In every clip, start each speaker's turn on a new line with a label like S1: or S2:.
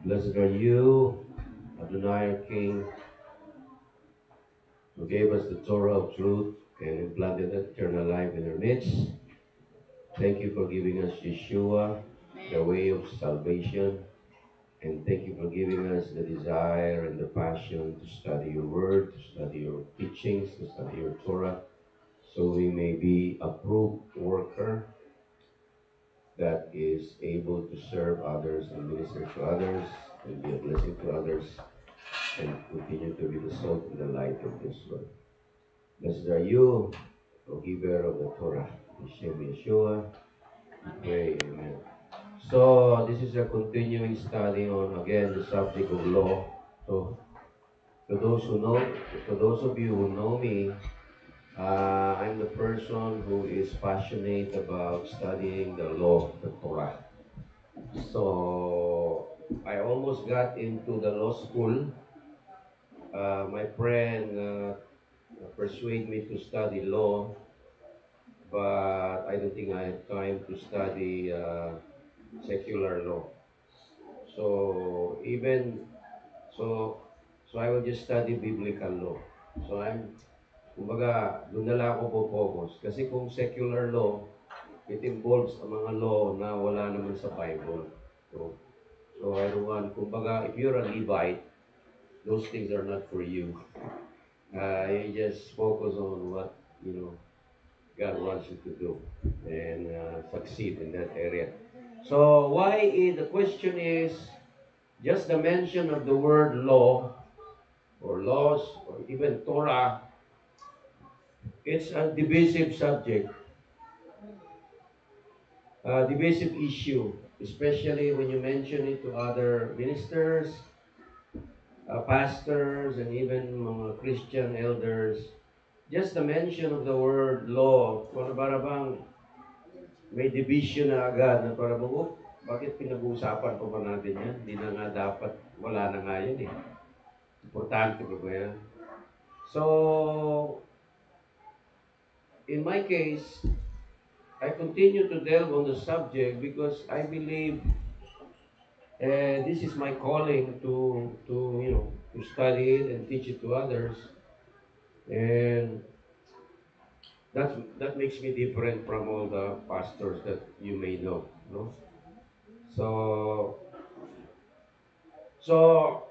S1: Blessed are you, Adonai, our King, who gave us the Torah of truth and implanted eternal life in our midst. Thank you for giving us Yeshua, the way of salvation. And thank you for giving us the desire and the passion to study your word, to study your teachings, to study your Torah, so we may be a approved worker that is able to serve others and minister to others and be a blessing to others and continue to be the salt and the light of this world. Blessed are you, O giver of the Torah. In Shem Yeshua, we pray, amen. So, this is a continuing study on, again, the subject of law. So, to those who know, to those of you who know me, I'm the person who is passionate about studying the law, the Torah. So I almost got into the law school. My friend persuaded me to study law, but I don't think I have time to study secular law. So even so, so I will just study biblical law. So kumbaga, doon na lang ako po focus. Kasi kung secular law, it involves ang mga law na wala naman sa Bible. So I don't want, kumbaga, if you're a Levite, those things are not for you. You just focus on what, God wants you to do and succeed in that area. So the question is, just the mention of the word law, or laws, or even Torah, it's a divisive subject, a divisive issue, especially when you mention it to other ministers, pastors, and even mga Christian elders. Just the mention of the word law, para bang may division na agad na para bang, bakit pinag-uusapan pa ba natin yan? Hindi na nga dapat, wala na nga yan eh. Importante pa ba yan? So, in my case, I continue to delve on the subject because I believe this is my calling to study it and teach it to others. And that makes me different from all the pastors that you may know, no? So so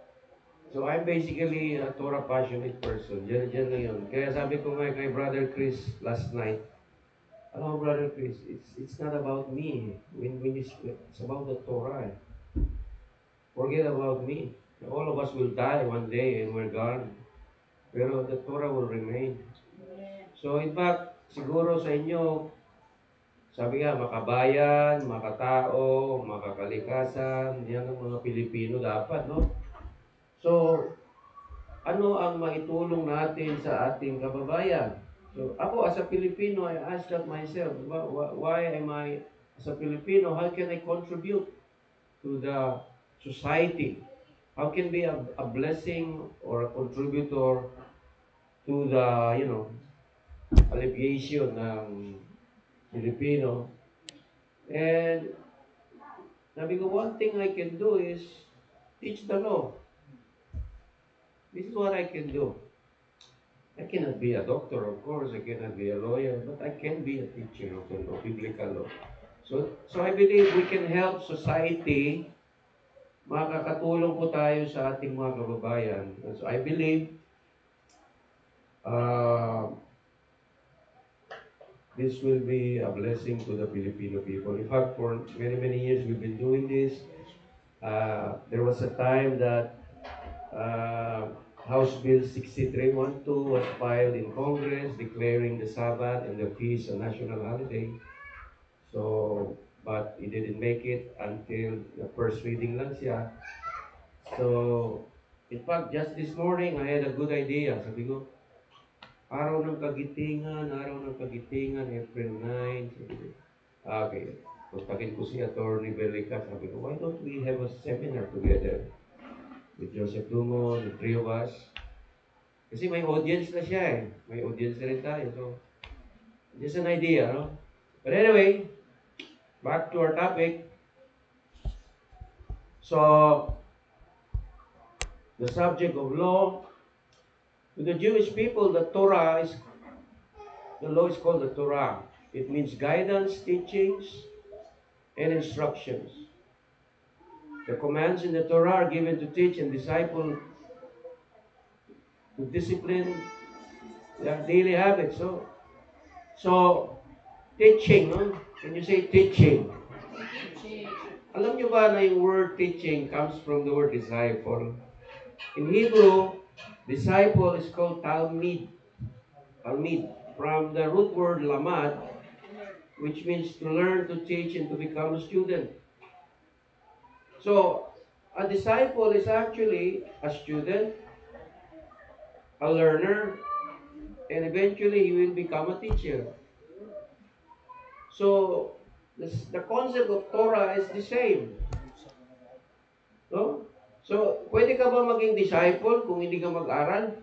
S1: so I'm basically a Torah passionate person. Diyan lang yun. Kaya sabi ko nga kay Brother Chris last night, hello Brother Chris, it's not about me. When it's about the Torah. Forget about me. All of us will die one day and we're gone. Pero the Torah will remain. So in fact, siguro sa inyo, sabi nga, makabayan, makatao, makakalikasan, yan ang mga Pilipino dapat, no? So, ano ang maitulong natin sa ating kababayan? So, ako as a Filipino, I ask that myself, why am I, as a Filipino, how can I contribute to the society? How can be a blessing or a contributor to the, alleviation ng Filipino? And sabi ko, one thing I can do is teach the law. This is what I can do. I cannot be a doctor, of course. I cannot be a lawyer, but I can be a teacher of the law, biblical law. So I believe we can help society. Makakatulong po tayo sa ating mga kababayan. And so I believe uh, this will be a blessing to the Filipino people. In fact, for many, many years we've been doing this. There was a time that House Bill 6312 was filed in Congress declaring the Sabbath and the feast a national holiday. So, but it didn't make it until the first reading lang siya. So, in fact, just this morning, I had a good idea. Sabi ko, araw ng kagitingan, April 9. Sabi ko, okay. Kontakin ko si Atty. Belica. Sabi ko, why don't we have a seminar together with Joseph Dumo, the three of us? Kasi may audience na siya eh. May audience na rin tayo. So, just an idea, no? But anyway, back to our topic. So, the subject of law. To the Jewish people, the law is called the Torah. It means guidance, teachings, and instructions. The commands in the Torah are given to teach and disciple, to discipline their daily habits. So teaching, no? Can you say teaching? Alam nyo ba na yung word teaching comes from the word disciple? In Hebrew, disciple is called talmid. Talmid. From the root word lamad, which means to learn, to teach, and to become a student. So, a disciple is actually a student, a learner, and eventually he will become a teacher. So, the concept of Torah is the same. No? So, pwede ka ba maging disciple kung hindi ka mag-aral?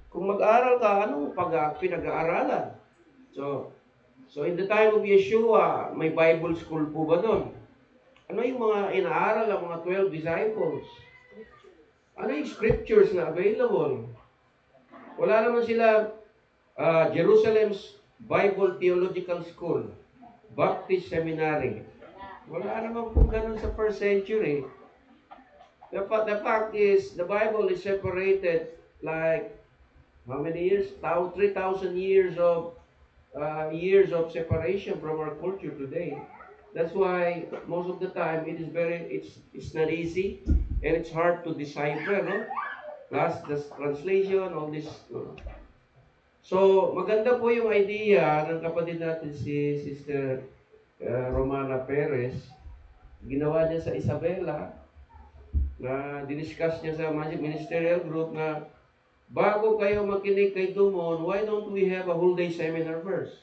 S1: Kung mag-aral ka, anong pinag-aaralan? So in the time of Yeshua, may Bible school po ba doon? Ano yung mga inaaral ng mga 12 disciples? Ano yung scriptures na available? Wala naman sila Jerusalem's Bible Theological School, Baptist Seminary. Wala naman po ganun sa first century. The fact is, the Bible is separated like how many years? 3,000 years of separation from our culture today. That's why most of the time it's not easy and it's hard to decipher, no? Plus the translation, all this. No? So maganda po yung idea ng kapatid natin si Sister Romana Perez. Ginawa niya sa Isabela na diniscuss niya sa Magic Ministerial Group na bago kayo makinig kay Dumon, why don't we have a whole day seminar first?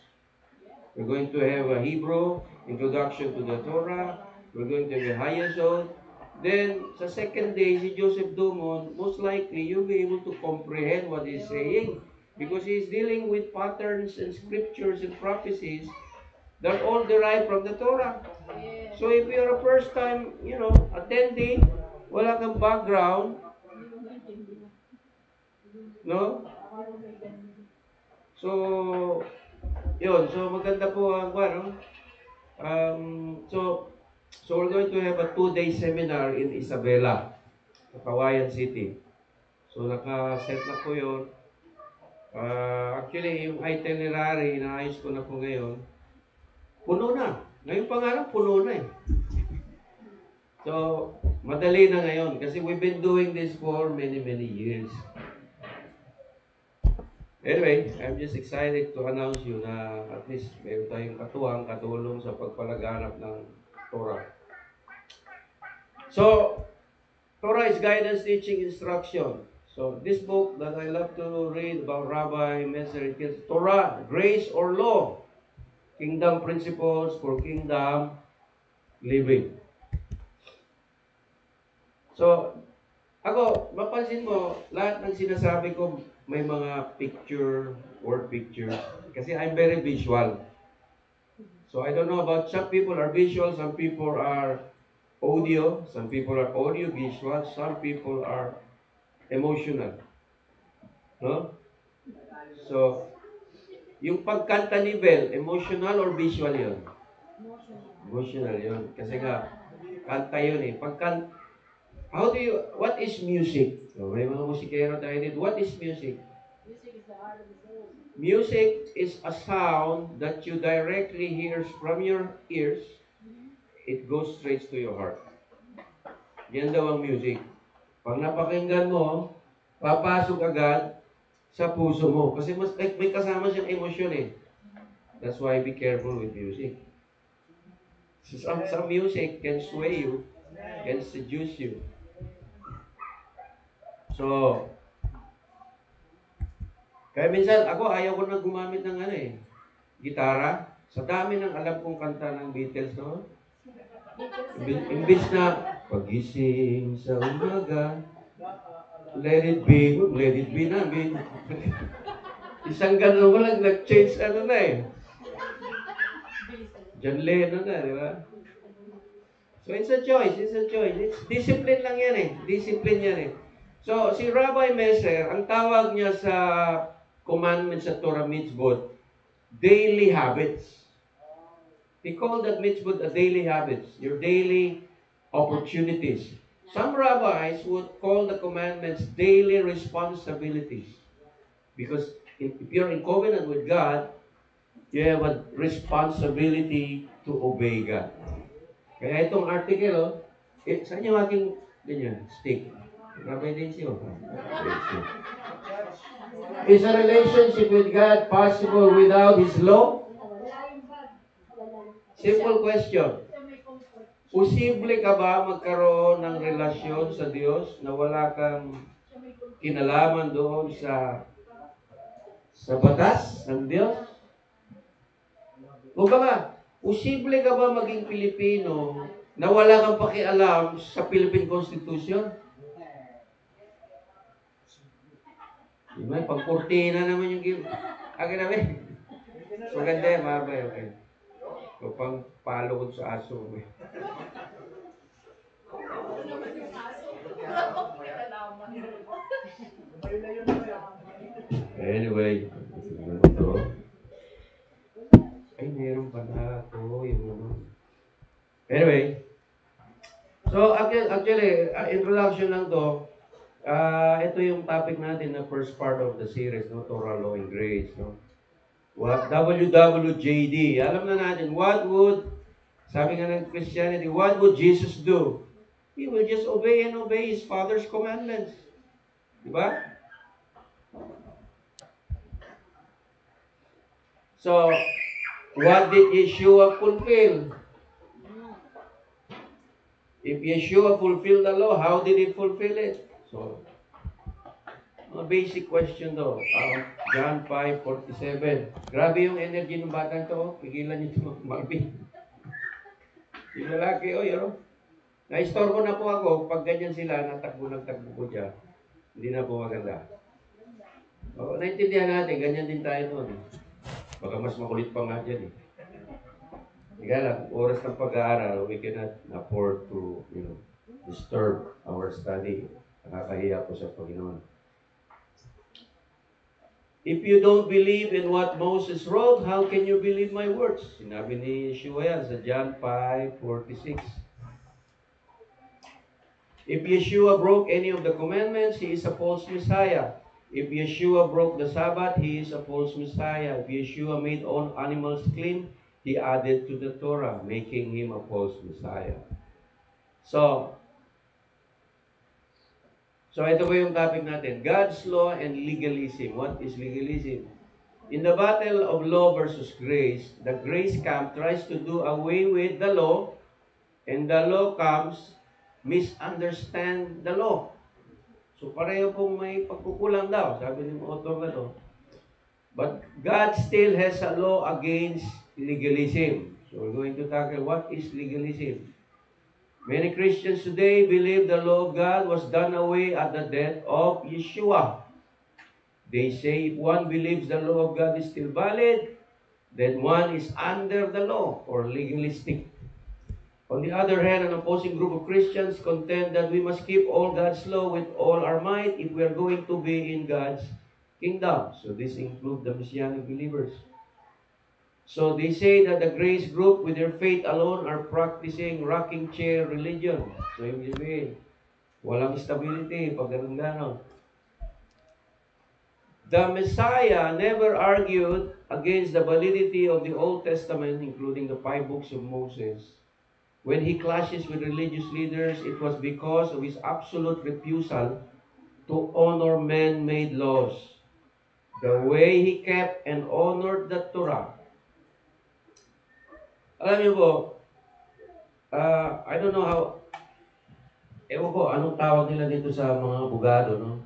S1: We're going to have a Hebrew, introduction to the Torah. We're going to have a Hayazot. Then, sa second day, si Joseph Dumon, most likely, you'll be able to comprehend what he's saying because he's dealing with patterns and scriptures and prophecies that all derived from the Torah. So, if you're a first-time, attendee, wala kang background, no? So, yun. So, maganda po ang ano. So we're going to have a 2-day seminar in Isabela, Kawayan City. So, naka-set na po yun. Actually, yung itinerary, inaayos ko na po ngayon, puno na. Ngayon pa nga lang, puno na eh. So, madali na ngayon kasi we've been doing this for many, many years. Anyway, I'm just excited to announce you na at least meron tayong katulong sa pagpalaganap ng Torah. So, Torah is guidance, teaching, instruction. So, this book that I love to read about Rabbi Messer, it is Torah, Grace or Law, Kingdom Principles for Kingdom Living. So, ako, mapansin mo, lahat ng sinasabi ko may mga word pictures. Kasi I'm very visual. So I don't know about some people are visual, some people are audio, some people are audio visual, some people are emotional. No? So, yung pagkanta ni Bel, emotional or visual yun? Emotional yun. Kasi nga, kanta yun eh. What is music? So, may mga musikero tayo dito. What is music?
S2: Music is the art of the soul.
S1: Music is a sound that you directly hear from your ears. It goes straight to your heart. Yan daw ang music. Pag napakinggan mo, papasok agad sa puso mo. Kasi may kasama siyang emosyon eh. That's why be careful with music. Some music can sway you, can seduce you. So, kaya minsan ako ayaw ko na gumamit ng gitara. Sa dami ng alam kong kanta ng Beatles, no? Imbis na pagising sa umaga, let it be namin. Isang gano'n ko lang nag-change na eh. John Lennon na, di ba? So it's a choice, it's a choice. It's discipline lang yan eh. Discipline yan eh. So si Rabbi Messer, ang tawag niya sa commandments sa Torah mitzvot, daily habits. He called that mitzvot a daily habits, your daily opportunities. Some rabbis would call the commandments daily responsibilities. Because if you're in covenant with God, you have a responsibility to obey God. Kaya itong article, saan yung aking ganyan, stick? Rabbi Densyo. Is a relationship with God possible without His law? Simple question. Posible ka ba magkaroon ng relasyon sa Diyos na wala kang kinalaman doon sa batas ng Diyos? O ba, posible ka ba maging Pilipino na wala kang pakialam sa Philippine Constitution? May pagkurtina naman yung akin namin. So ganda yan, mabay, okay. So pang palugod sa aso. Anyway, ito. Ay, meron pala ito, yung ano. Anyway, so actually, introduction lang to. Ito yung topic natin na first part of the series, no? Torah, Law, and Grace, no? What WWJD. Alam na natin, sabi nga ng Christianity, what would Jesus do? He will just obey His Father's commandments. Diba? So, what did Yeshua fulfill? If Yeshua fulfilled the law, how did He fulfill it? So, a basic question though. John 5:47. Grabe yung energy ng batang to. Pigilan niyo ito, Marvin. Yung lalaki, na-istorbo na po ako. Pag ganyan sila, nagtakbo ko dyan. Hindi na po maganda. Naintindihan natin, ganyan din tayo noon. Baka mas makulit pa nga dyan eh. Kaya lang, oras ng pag-aaral, we cannot afford to, disturb our study. Nakakahiya po sa Panginoon. If you don't believe in what Moses wrote, how can you believe my words? Sinabi ni Yeshua yan sa John 5:46. If Yeshua broke any of the commandments, he is a false Messiah. If Yeshua broke the Sabbath, he is a false Messiah. If Yeshua made all animals clean, he added to the Torah, making him a false Messiah. So ito po yung topic natin. God's law and legalism. What is legalism? In the battle of law versus grace, the grace camp tries to do away with the law, and the law comes misunderstand the law. So pareho pong may pagkukulang daw, sabi ng author na to. But God still has a law against legalism. So we're going to tackle what is legalism. Many Christians today believe the law of God was done away at the death of Yeshua. They say if one believes the law of God is still valid, then one is under the law or legalistic. On the other hand, an opposing group of Christians contend that we must keep all God's law with all our might if we are going to be in God's kingdom. So this includes the Messianic believers. So they say that the grace group with their faith alone are practicing rocking chair religion. So yung sabihin, walang stability pag ganun-ganon. The Messiah never argued against the validity of the Old Testament, including the 5 books of Moses. When he clashes with religious leaders, it was because of his absolute refusal to honor man-made laws. The way he kept and honored the Torah. Alam niyo po, I don't know how, ewan ko, anong tawag nila dito sa mga abogado, no?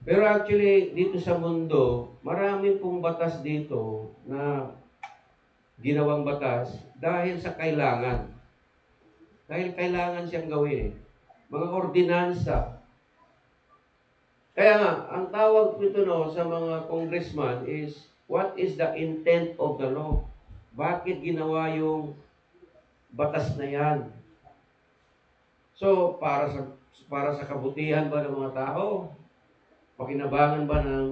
S1: Pero actually, dito sa mundo, marami pong batas dito na ginawang batas dahil sa kailangan. Dahil kailangan siyang gawin. Mga ordinansa. Kaya nga, ang tawag nito sa mga congressman is, what is the intent of the law? Bakit ginawa yung batas na yan? So, para sa kabutihan ba ng mga tao? Pakinabangan ba ng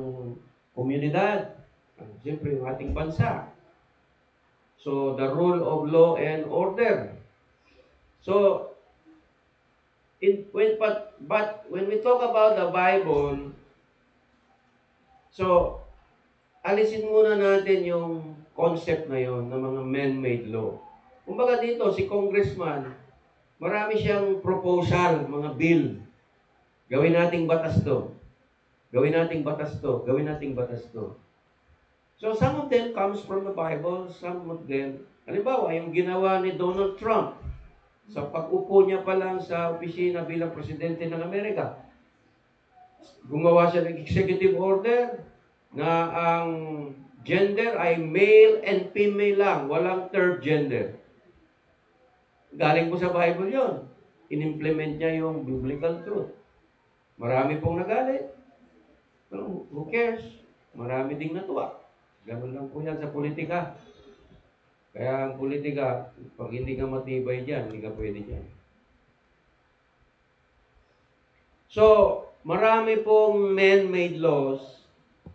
S1: komunidad? Siyempre, yung ating bansa. So, the rule of law and order. So, but when we talk about the Bible, so, alisin muna natin yung concept na yon ng mga man-made law. Kumbaga dito, si congressman, marami siyang proposal, mga bill. Gawin nating batas to. Gawin nating batas to. Gawin nating batas to. So some of them comes from the Bible, some of them, halimbawa, yung ginawa ni Donald Trump sa pag-upo niya pa lang sa opisina bilang presidente ng Amerika. Gumawa siya ng executive order na ang gender ay male and female lang, walang third gender. Galing po sa Bible yon. In-implement niya yung biblical truth. Marami pong nagalit. Who cares? Marami ding natuwa. Ganun lang po yan sa politika. Kaya ang politika, pag hindi ka matibay dyan, hindi ka pwede dyan. So, marami pong man-made laws.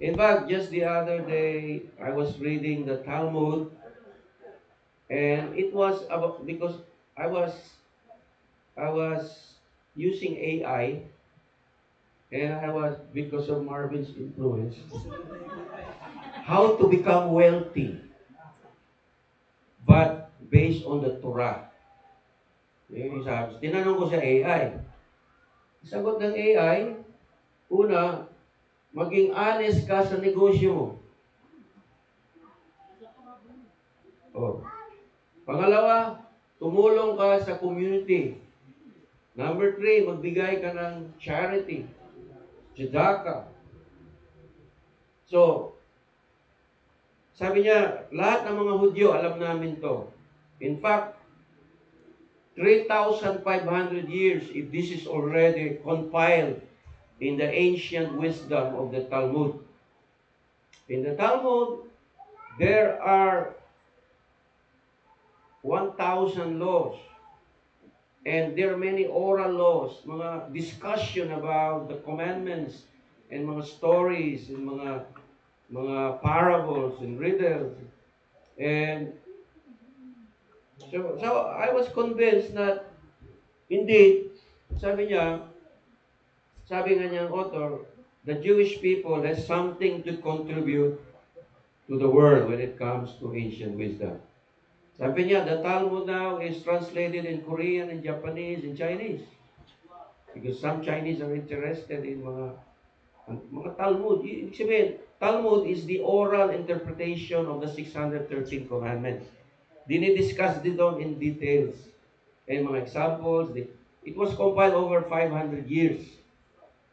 S1: In fact, just the other day, I was reading the Talmud, and it was about, because I was using AI, and because of Marvin's influence, how to become wealthy, but based on the Torah. Yung sabi, tinanong ko sa AI. Sagot ng AI, una, maging honest ka sa negosyo mo. Oh. Pangalawa, tumulong ka sa community. Number 3, magbigay ka ng charity, tzedakah. So, sabi niya, lahat ng mga Hudyo, alam namin to. In fact, 3,500 years, if this is already compiled in the ancient wisdom of the Talmud. In the Talmud, there are 1,000 laws. And there are many oral laws, mga discussion about the commandments, and mga stories, and mga parables and riddles. And so I was convinced that indeed, sabi nga niyang author, the Jewish people has something to contribute to the world when it comes to ancient wisdom. Sabi niya, the Talmud now is translated in Korean and Japanese and Chinese. Because some Chinese are interested in mga Talmud. Ibig sabihin, Talmud is the oral interpretation of the 613 commandments. Dinidiscuss din doon in details. And mga examples. It was compiled over 500 years.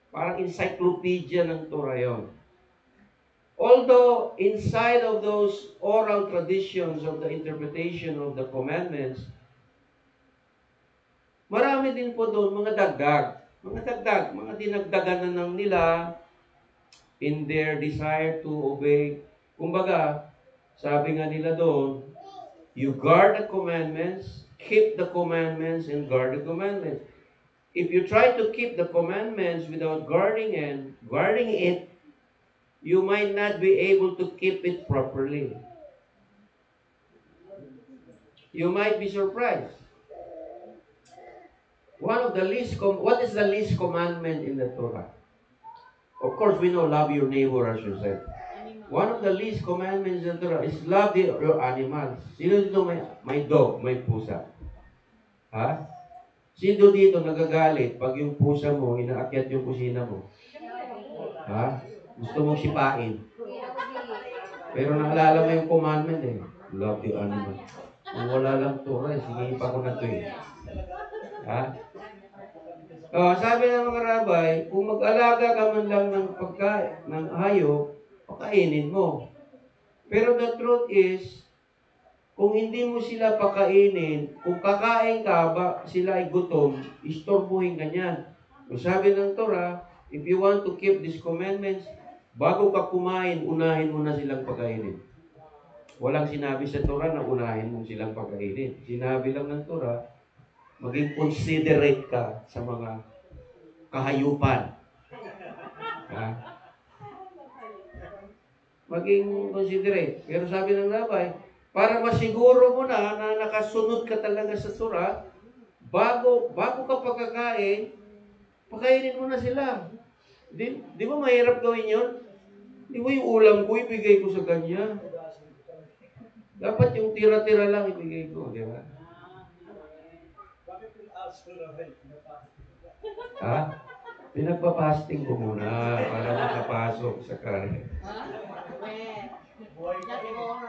S1: Parang encyclopedia ng Torah yun. Although inside of those oral traditions of the interpretation of the commandments, marami din po doon mga dagdag, mga dinagdagan na ng nila in their desire to obey. Kumbaga, sabi nga nila doon, you guard the commandments, keep the commandments, and guard the commandments. If you try to keep the commandments without guarding it, you might not be able to keep it properly. You might be surprised. What is the least commandment in the Torah? Of course, we know love your neighbor as yourself. One of the least commandments in the Torah is love your animals. Sino dito may dog, may pusa? Ha? Sino dito nagagalit pag yung pusa mo, inaakyat yung kusina mo? Ha? Gusto mong sipain. Pero naalala mo yung commandment eh. Love your animal. Kung wala lang Torah, sige pa ko na ito eh. Ha? Sabi ng mga rabbi, kung mag-alaga ka man lang ng pagkain, ng hayop, pakainin mo. Pero the truth is, kung hindi mo sila pakainin, kung kakain ka, sila ay gutom, istorbuhin ka niyan. So sabi ng Torah, if you want to keep these commandments, bago ka kumain, unahin mo na silang pakainin. Walang sinabi sa Torah na unahin mo silang pakainin. Sinabi lang ng Torah, Maging considerate ka sa mga kahayupan. Ha? Maging considerate. Pero sabi ng Rabbi, para masiguro mo na nakasunod ka talaga sa Torah, bago ka pagkakain, pakainin mo na sila. Di ba mahirap gawin yun? Di ba yung ulam ko, ibigay ko sa kanya? Dapat yung tira-tira lang ibigay ko, di ba? Ha? Pinagpa-fasting ko muna para makapasok sa kanin.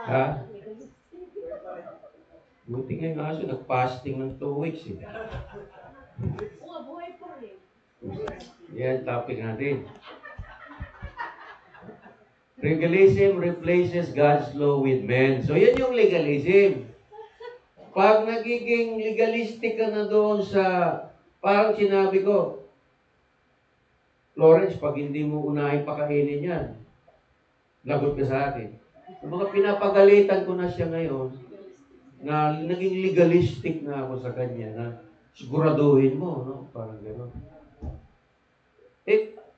S1: Ha? Buti nga yung aso, nag-fasting ng 2 weeks eh.
S2: Buhay pa rin.
S1: Yan, topic natin. Legalism replaces God's law with men. So, yan yung legalism. Pag nagiging legalistic ka na doon sa, parang sinabi ko, Lawrence, pag hindi mo unahin pakainin yan, lagot ka sa akin. Yung mga pinapagalitan ko na siya ngayon, na naging legalistic na ako sa kanya, na siguraduhin mo, no? Parang gano'n.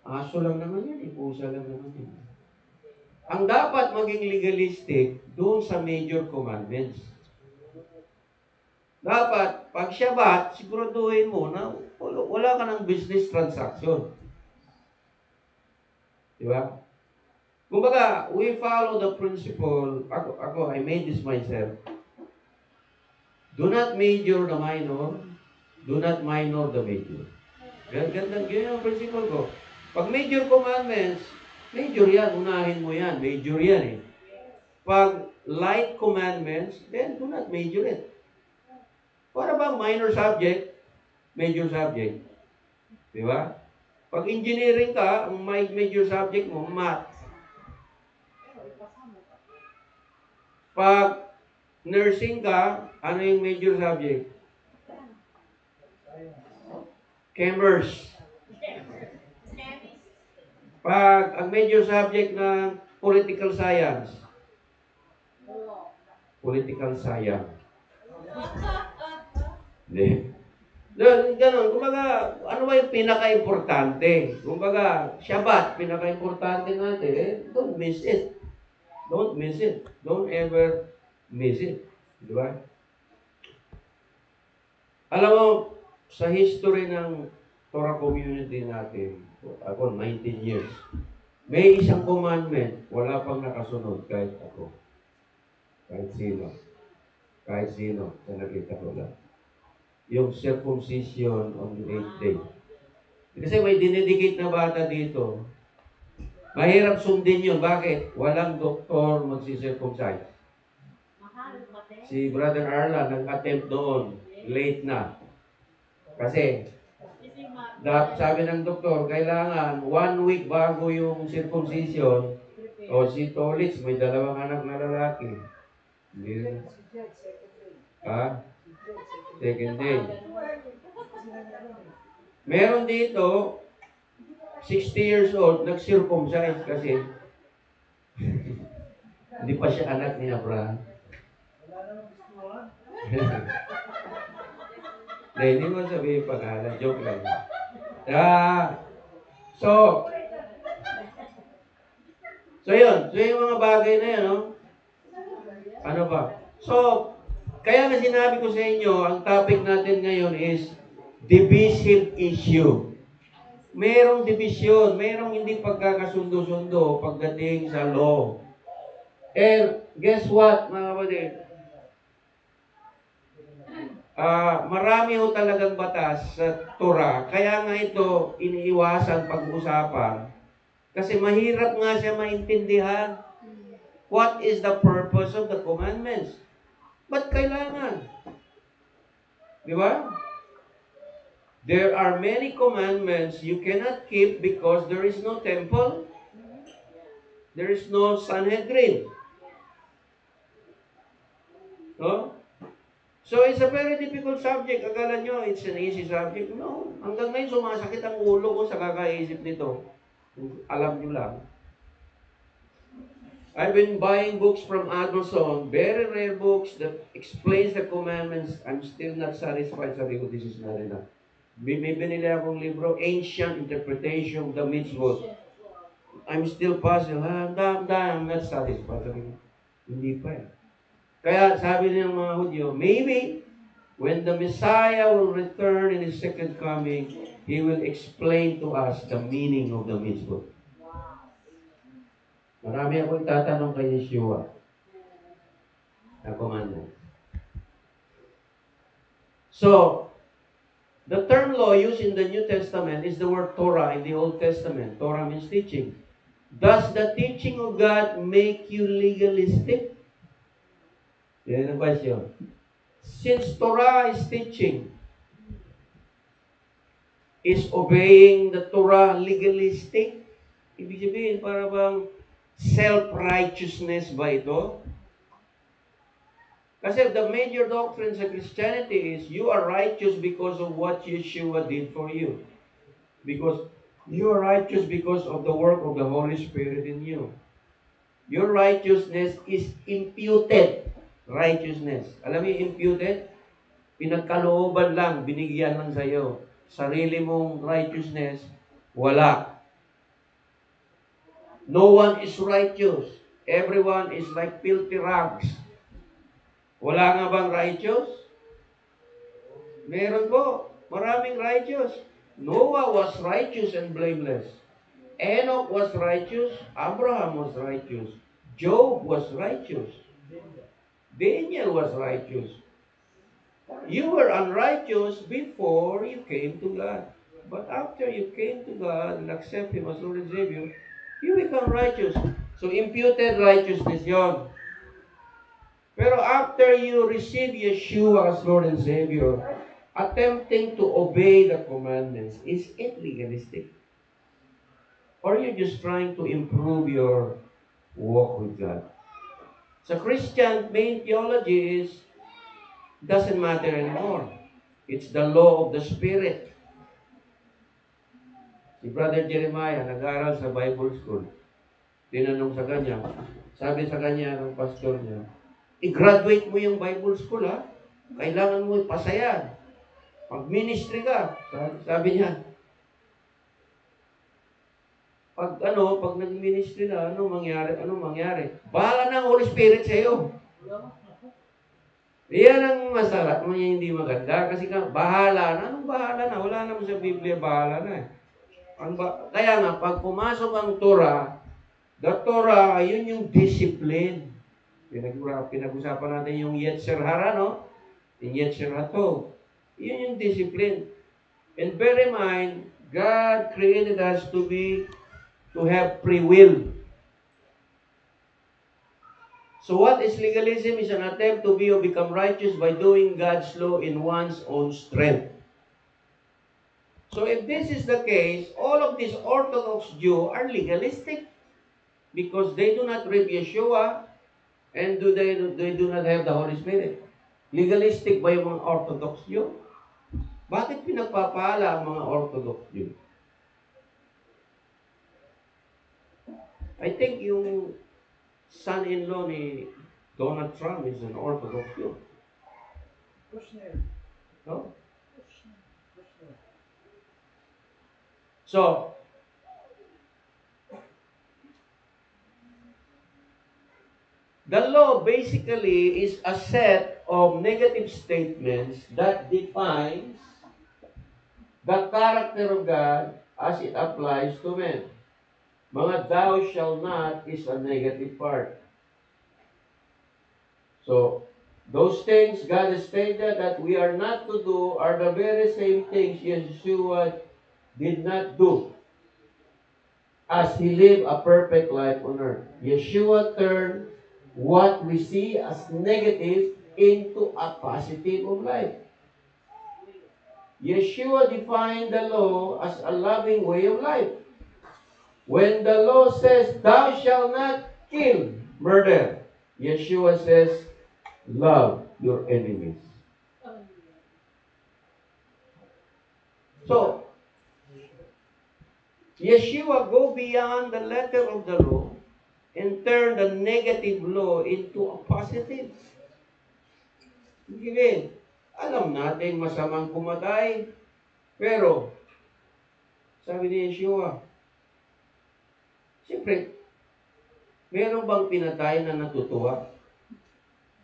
S1: Aso lang naman yan, pusa lang naman yan. Ang dapat maging legalistic doon sa major commandments. Dapat, pag Shabbat, siguraduhin mo na wala ka ng business transaction. Di ba? Kumbaga, we follow the principle, I made this myself. Do not major the minor, do not minor the major. Ganyan ang principle ko. Pag major commandments, major yan, unahin mo yan, major yan eh. Pag light commandments, then do not major it. Para bang minor subject, major subject? Di ba? Pag engineering ka, ang major subject mo, math. Pag nursing ka, ano yung major subject? Commerce. Pag ang major subject ng political science, political science. Hindi. Ganun. Kumbaga, ano ba yung pinaka-importante? Kumbaga, Shabbat, pinaka-importante natin, don't miss it. Don't miss it. Don't ever miss it. Di ba? Alam mo, sa history ng Torah community natin, ako 19 years, may isang commandment, wala pang nakasunod kahit ako. Kahit sino. Kahit sino, sa nakita ko lang. Yung circumcision on the 8th day. Kasi may dinedicate na bata dito. Mahirap sundin yun. Bakit? Walang doktor magsi-circumcise. Si Brother Arla nag-attempt doon. Late na. Kasi, sabi ng doktor, kailangan 1 week bago yung circumcision, o si Tolitz, may 2 anak na lalaki. Ha? Second day. Meron dito, 60 years old, nag-circumcise kasi hindi pa siya anak ni Abraham. Hindi mo sabihin pangalan, joke lang. So yun. So yung mga bagay na yan, no? Ano ba? So, kaya nga sinabi ko sa inyo, ang topic natin ngayon is divisive issue. Merong division, merong hindi pagkakasundo-sundo pagdating sa law. And guess what, mga kapatid? Marami ho talagang batas sa Torah. Kaya nga ito, iniiwasan pag-uusapan. Kasi mahirap nga siya maintindihan. What is the purpose of the commandments? Ba't kailangan? Di ba? There are many commandments you cannot keep because there is no temple. There is no Sanhedrin. No? So, it's a very difficult subject. Akala nyo, it's an easy subject. No. Hanggang ngayon, sumasakit ang ulo ko sa kakaisip nito. Alam nyo lang. I've been buying books from Amazon, very rare books that explains the commandments. I'm still not satisfied. Sabi ko, this is not enough. May binili akong libro, Ancient Interpretation of the Mitzvot. I'm still puzzled. I'm not satisfied. Sabi ko, hindi pa eh. Kaya sabi ng mga Hudyo, maybe when the Messiah will return in His second coming, He will explain to us the meaning of the mitzvot. Marami akong tatanong kay Yeshua na commandment. So, the term law used in the New Testament is the word Torah in the Old Testament. Torah means teaching. Does the teaching of God make you legalistic? Yan ang question. Since Torah is teaching, is obeying the Torah legalistic? Ibig sabihin, para bang self-righteousness ba ito? Kasi the major doctrine sa Christianity is you are righteous because of what Yeshua did for you. Because you are righteous because of the work of the Holy Spirit in you. Your righteousness is imputed righteousness. Alam mo yung imputed? Pinagkalooban lang, binigyan lang sa'yo. Sarili mong righteousness, wala. No one is righteous. Everyone is like filthy rags. Wala nga bang righteous? Meron po. Maraming righteous. Noah was righteous and blameless. Enoch was righteous. Abraham was righteous. Job was righteous. Daniel was righteous. You were unrighteous before you came to God. But after you came to God and accept Him as Lord and Savior, you become righteous. So imputed righteousness yon. Pero after you receive Yeshua as Lord and Savior, attempting to obey the commandments, is it legalistic? Or are you just trying to improve your walk with God? So Christian main theology is, doesn't matter anymore. It's the law of the Spirit. Si Brother Jeremiah, nag-aaral sa Bible School. Tinanong sa kanya, sabi sa kanya ng pastor niya, i-graduate mo yung Bible School ha. Kailangan mo ipasayan. Pag-ministry ka. Sabi niya, pag nag-ministry na, anong mangyari? Bahala na ang Holy Spirit sa iyo. Yan ang masarap, hindi maganda. Kasi bahala na. Anong bahala na? Wala naman sa Biblia, bahala na eh. Kaya nga, pag pumasok ang Torah, the Torah, yun yung discipline. Pinag-usapan natin yung Yetzer Hara, no? Yung Yetzer Hatov. Yun yung discipline. And bear in mind, God created us to have free will. So what is legalism? Is an attempt to be or become righteous by doing God's law in one's own strength. So if this is the case, all of these Orthodox Jews are legalistic because they do not read Yeshua and they do not have the Holy Spirit. Legalistic ba yung mga Orthodox Jew? Bakit pinagpapala ang mga Orthodox Jew? I think yung son-in-law ni Donald Trump is an Orthodox Jew. No? So, the law basically is a set of negative statements that defines the character of God as it applies to men. Mga thou shall not is a negative part. So, those things God has stated that we are not to do are the very same things Yeshua did not do as He lived a perfect life on earth. Yeshua turned what we see as negative into a positive of life. Yeshua defined the law as a loving way of life. When the law says, thou shalt not kill, murder, Yeshua says, love your enemies. So, Yeshua go beyond the letter of the law and turn the negative law into a positive. Ibig alam natin masamang pumatay, pero sabi ni Yeshua, siyempre, meron bang pinatay na natutuwa?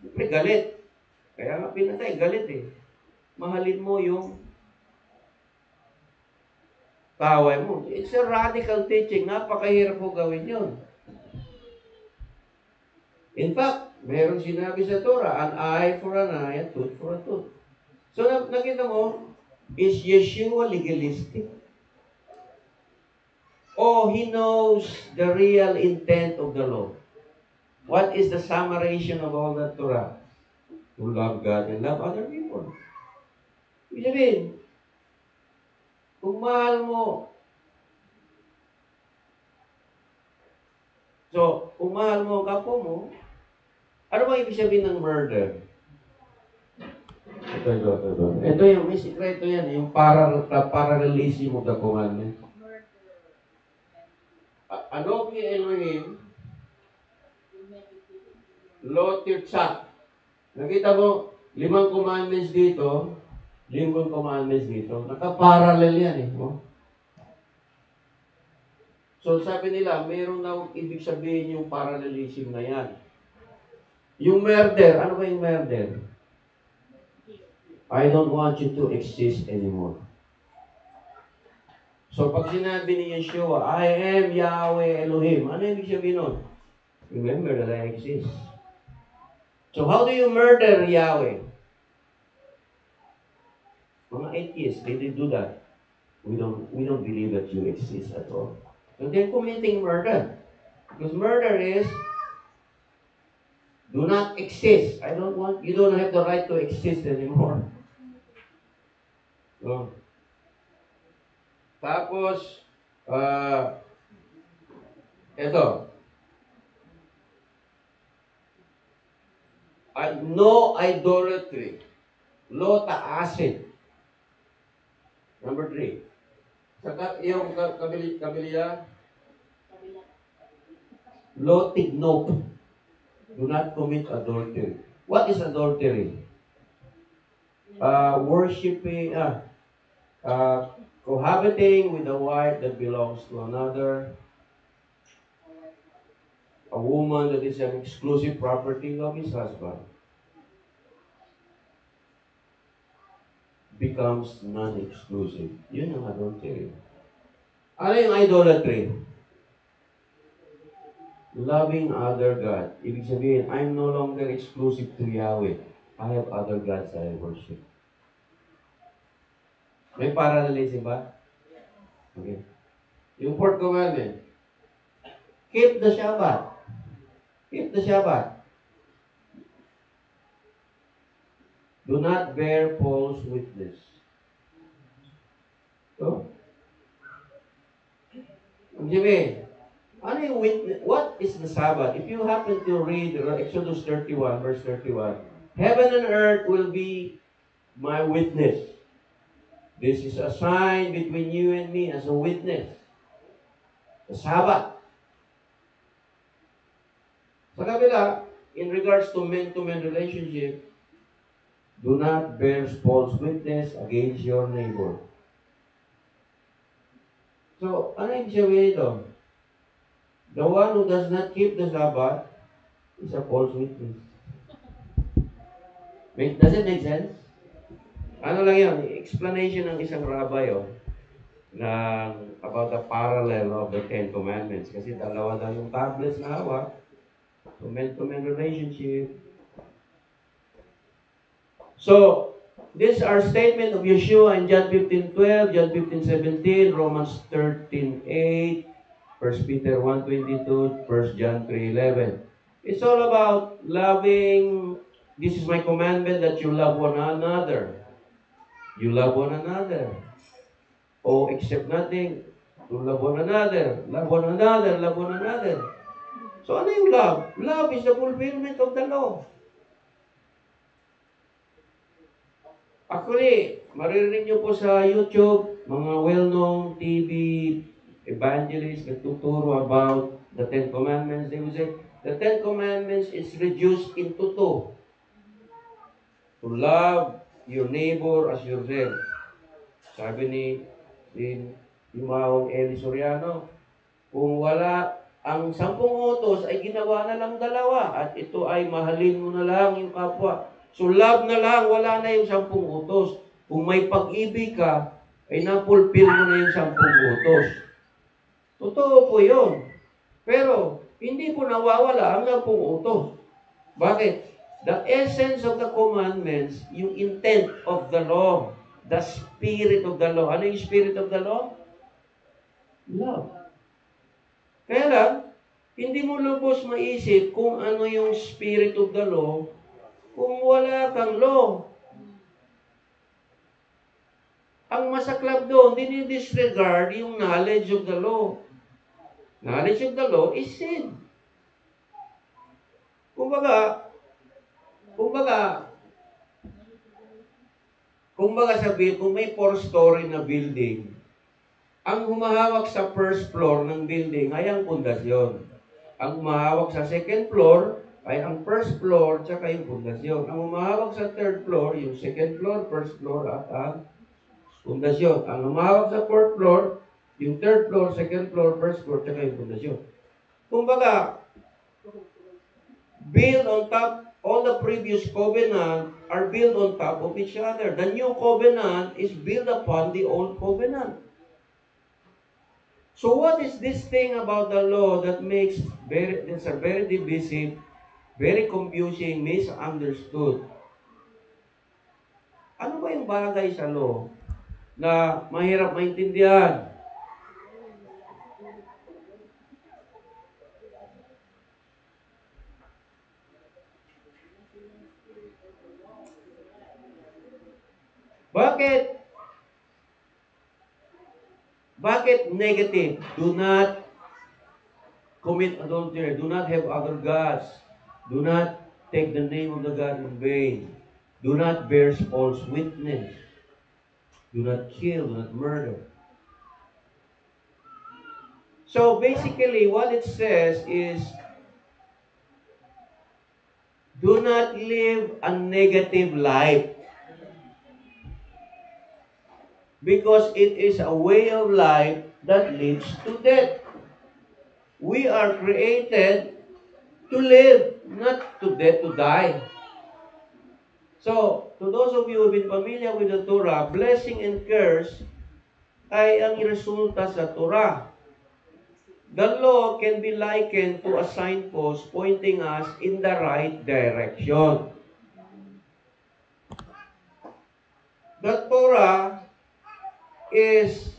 S1: Siyempre, galit. Kaya nga pinatay, galit eh. Mahalin mo yung kaway mo. It's a radical teaching. Napakahirap po gawin yun. In fact, meron sinabi sa Torah, an eye for an eye, a tooth for a tooth. So, nakita mo, is Yeshua legalistic? Oh, he knows the real intent of the law. What is the summarization of all the Torah? To love God and love other people. Ibig sabihin, kung mahal mo, kung mahal mo ang kapwa mo, ano ba ibig sabihin ng murder? Ito yung, may sikreto yan, yung parallelism of the commandment. Ano ki Elohim? Lo tirtsak. Nakita mo, 5 commandments dito, 5 commandments dito. Nakaparallel yan eh. No? So sabi nila, mayroon na ibig sabihin yung parallelism na yan. Yung murder, ano ba yung murder? I don't want you to exist anymore. So pag sinabi ni Yeshua, I am Yahweh Elohim, ano ibig sabihin nun? Remember that I exist. So how do you murder Yahweh? Mga atheists, they did do that. We don't believe that you exist at all. So they're committing murder. Because murder is do not exist. You don't have the right to exist anymore. So, tapos, ito, no idolatry. Lo taasin. Number 3. Saka yung kabiliya, lo tignop. Do not commit adultery. What is adultery? Worshipping, cohabiting with a wife that belongs to another, a woman that is an exclusive property of his husband, becomes non-exclusive. Yun ang adultery. Ano yung idolatry? Loving other God. Ibig sabihin, I'm no longer exclusive to Yahweh. I have other gods that I worship. May parallelism ba? Okay. Yung 4th commandment, keep the Shabbat. Keep the Shabbat. Do not bear false witness. So, ang sabihin, ano yung witness? What is the Sabbath? If you happen to read Exodus 31, verse 31, heaven and earth will be my witness. This is a sign between you and me as a witness. The Sabbath. Sa kabila, in regards to men-to-men relationship, do not bear false witness against your neighbor. So, ano yung sabihin ito? The one who does not keep the Sabbath is a false witness. Does it make sense? Ano lang yan? Explanation ng isang rabbi, about the parallel of the 10 Commandments. Kasi dalawa daw yung tablets na hawak. So, men-to-men relationship. So, these are statement of Yeshua in John 15:12, John 15:17, Romans 13:8, 1 Peter 1:22, 1 John 3:11. It's all about loving. This is my commandment that you love one another. You love one another. Oh, accept nothing. To love one another. Love one another. Love one another. So ano yung love? Love is the fulfillment of the law. Actually, maririnig nyo po sa YouTube, mga well-known TV evangelists nagtuturo about the Ten Commandments, they will say, the Ten Commandments is reduced into two. To love your neighbor as yourself. Sabi ni Yumaong Eli Soriano, kung wala, ang 10 utos ay ginawa na lang 2, at ito ay mahalin mo na lang yung kapwa. So love na lang, wala na yung 10 utos. Kung may pag-ibig ka, ay napulpil mo na yung 10 utos. Totoo po yun. Pero, hindi po nawawala ang 10 utos. Bakit? The essence of the commandments, yung intent of the law, the spirit of the law. Ano yung spirit of the law? Love. Kaya lang, hindi mo lubos maisip kung ano yung spirit of the law kung wala kang law. Ang masaklap doon, dinidisregard yung knowledge of the law. Knowledge of the law is sin. Kumbaga, kumbaga, kumbaga sabihin, kung may 4-story na building, ang humahawak sa first floor ng building ay ang pundasyon. Ang humahawak sa second floor ay ang first floor tsaka yung pundasyon. Ang humahawak sa third floor, yung second floor, first floor at ang pundasyon. Ang humahawak sa fourth floor, yung third floor, second floor, first floor tsaka yung pundasyon. Kumbaga, build on top, all the previous covenant are built on top of each other. The new covenant is built upon the old covenant. So what is this thing about the law that makes it's a very divisive, very confusing, misunderstood? Ano ba yung bagay sa law na mahirap maintindihan? Bakit? Bakit negative? Do not commit adultery. Do not have other gods. Do not take the name of the God in vain. Do not bear false witness. Do not kill. Do not murder. So basically, what it says is, do not live a negative life. Because it is a way of life that leads to death. We are created to live, not to death, to die. So, to those of you who have been familiar with the Torah, blessing and curse ay ang resulta sa Torah. The law can be likened to a signpost pointing us in the right direction. The Torah is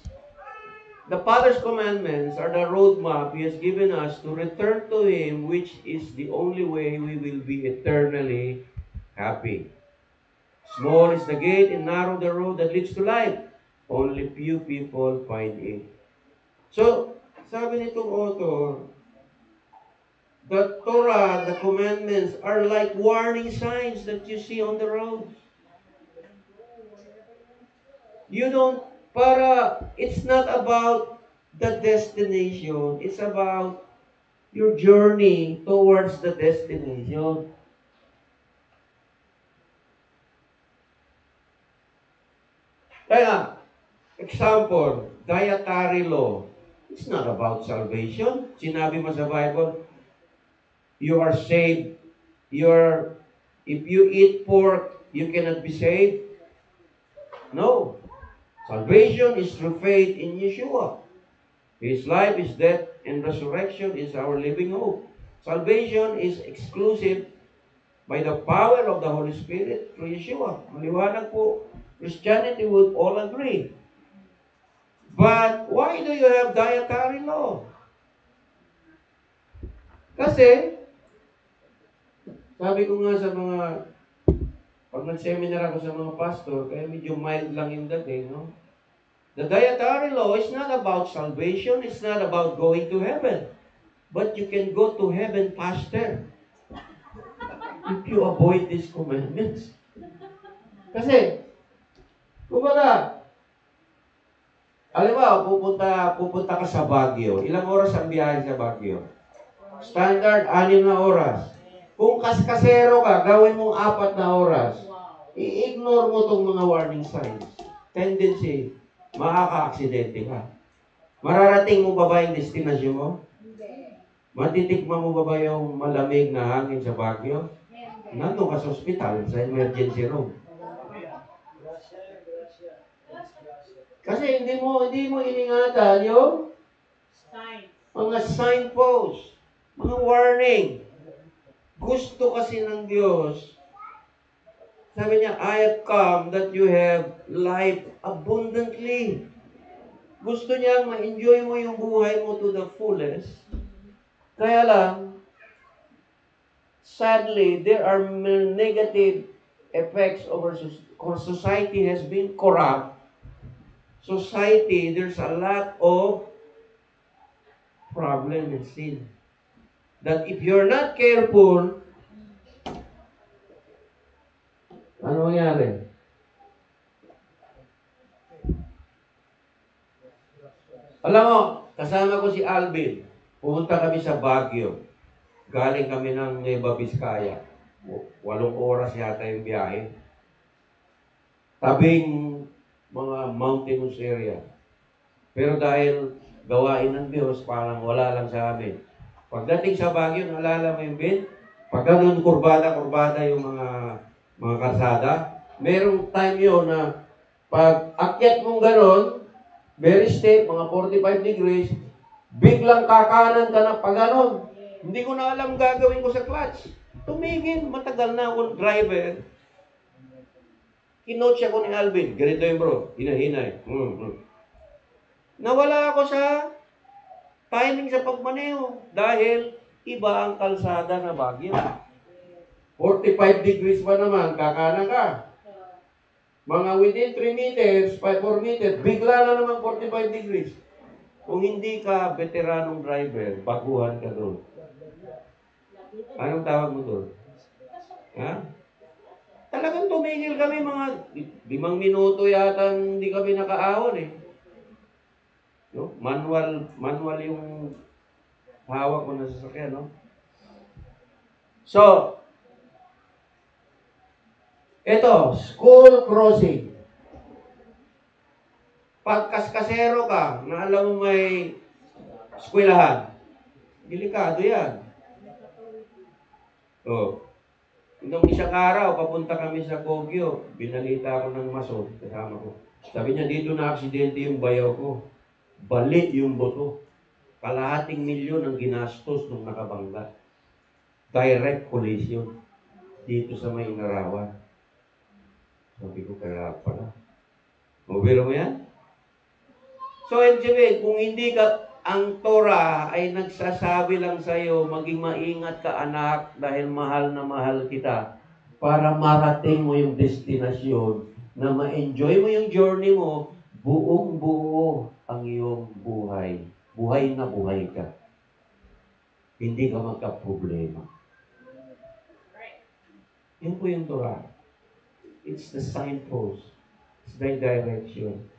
S1: the Father's commandments are the roadmap He has given us to return to Him, which is the only way we will be eternally happy. Small is the gate and narrow the road that leads to life. Only few people find it. So, sabi nitong author, the Torah, the commandments are like warning signs that you see on the road. You don't, it's not about the destination. It's about your journey towards the destination. Kaya, example, dietary law. It's not about salvation. Sinabi mo sa Bible, you are saved. If you eat pork, you cannot be saved. No. Salvation is through faith in Yeshua. His life, His death, and resurrection is our living hope. Salvation is exclusive by the power of the Holy Spirit through Yeshua. Maliwanag po, Christianity would all agree. But why do you have dietary law? Kasi, sabi ko nga sa pag nag-seminar ako sa mga pastor, kaya medyo mild lang yung dating, no? The dietary law is not about salvation. It's not about going to heaven. But you can go to heaven faster if you avoid these commandments. Kasi, kumbaga, alam mo, pupunta ka sa Baguio. Ilang oras ang biyahe sa Baguio? Standard, 6 na oras. Kung kaskasero ka, gawin mong 4 na oras.
S2: Wow.
S1: I-ignore mo tong mga warning signs. Tendency, makaka-aksidente ka. Mararating mo ba ba yung destinasyon mo?
S2: Hindi.
S1: Matitikman mo ba ba yung malamig na hangin sa Baguio?
S2: Hindi.
S1: Nandun ka sa ospital, sa emergency room. Kasi hindi mo iningatan yung
S2: Signs.
S1: mga signposts, mga warning. Gusto kasi ng Diyos, sabi niya, I have come that you have life abundantly. Gusto niya ma-enjoy mo yung buhay mo to the fullest. Kaya lang, sadly, there are negative effects over society has been corrupt. Society, there's a lot of problem and sin. That if you're not careful, ano mangyari? Alam mo, kasama ko si Alvin. Pumunta kami sa Baguio. Galing kami ng Nueva Vizcaya. 8 oras yata yung biyahe. Tabing mga mountainous area. Pero dahil gawain ng Diyos, parang wala lang sa amin. Pagdating sa Baguio, naalala mo yung bin? Pag ganun, kurbada yung mga kalsada, merong time yun na pag akyat mong ganun, very steep, mga 45 degrees, biglang kakanan ka na pag ganun. Hindi ko na alam gagawin ko sa clutch. Tumigil, matagal na akong driver. Kinotch ako ni Alvin. Ganito yung bro, hinahinay. Nawala ako sa timing sa pagmaneho dahil iba ang kalsada na Baguio. 45 degrees pa naman, kakanan ka. Mga within 3 meters, 4 meters, bigla na naman 45 degrees. Kung hindi ka veteranong driver, baguhan ka doon. Anong tawag mo doon? Ha? Talagang tumigil kami mga 5 minuto yata hindi kami nakaahon eh. No? Manual yung hawak ko na sasakyan, no? So, ito, school crossing. Pagkaskasero ka, na alam mo may eskwelahan, delikado yan. Oh. Nung isang araw, papunta kami sa Baguio, binalita ko ng maso, kasama ko. Sabi niya, dito na aksidente yung bayaw ko. Bali yung boto. Kalahating milyon ang ginastos nung nakabangga. Direct collision. Dito sa may Inarawan. Sabi ko, kaya pala. Mabiro mo yan? So, anyway, kung hindi ka, ang Torah ay nagsasabi lang sa iyo, maging maingat ka anak dahil mahal na mahal kita para marating mo yung destinasyon na ma-enjoy mo yung journey mo, buong buo ang iyong buhay. Buhay na buhay ka. Hindi ka magka-problema. Yun po yung Torah. It's the signpost. It's the direction.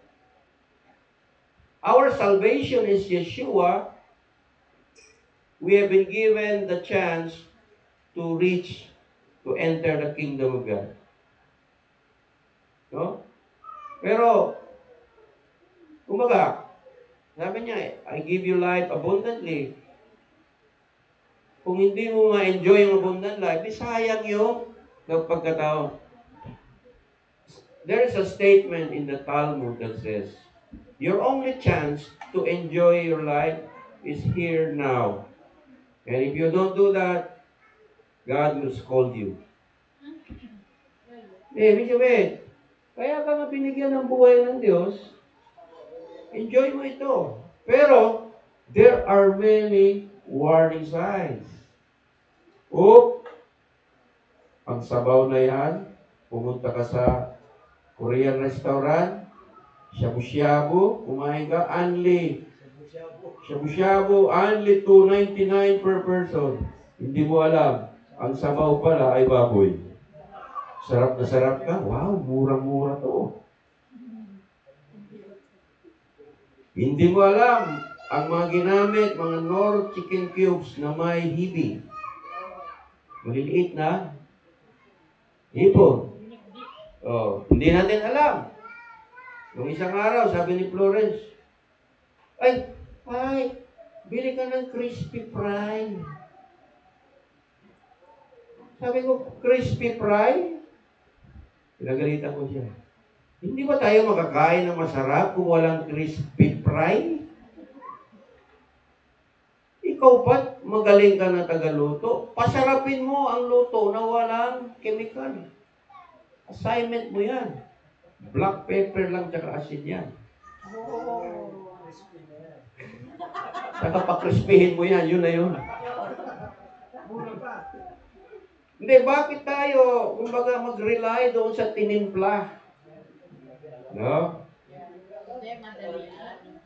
S1: Our salvation is Yeshua. We have been given the chance to reach, to enter the kingdom of God. No? Pero, kumbaga, sabi niya, I give you life abundantly. Kung hindi mo ma-enjoy yung abundant life, sayang yung pagkatao. There is a statement in the Talmud that says, your only chance to enjoy your life is here now. And if you don't do that, God will scold you. Ibig sabihin, kaya ka nga binigyan ng buhay ng Diyos, enjoy mo ito. Pero, there are many warning signs. Ang sabaw na yan, pumunta ka sa Korean restaurant, shabu-shabu, kumain ka, only. Shabu-shabu, only $2.99 per person. Hindi mo alam, ang sabaw pala ay baboy. Sarap na sarap ka, wow, murang-mura to. Hindi mo alam, Ang mga ginamit, mga Knorr chicken cubes na may hibi. Maliliit na hipon. Oh, hindi natin alam. Nung isang araw, sabi ni Florence, ay, bili ka ng crispy fry. Sabi ko, crispy fry? Pinagalitan ko siya. Hindi ba tayo makakain ng masarap kung walang crispy fry? Ikaw ba't magaling ka na tagaluto? Pasarapin mo ang luto na walang chemical. Assignment mo yan. Black pepper lang tsaka asin yan. Saka pakrispihin mo yan, yun na yun. Hindi, bakit tayo, kumbaga, mag-rely doon sa tinimpla? No?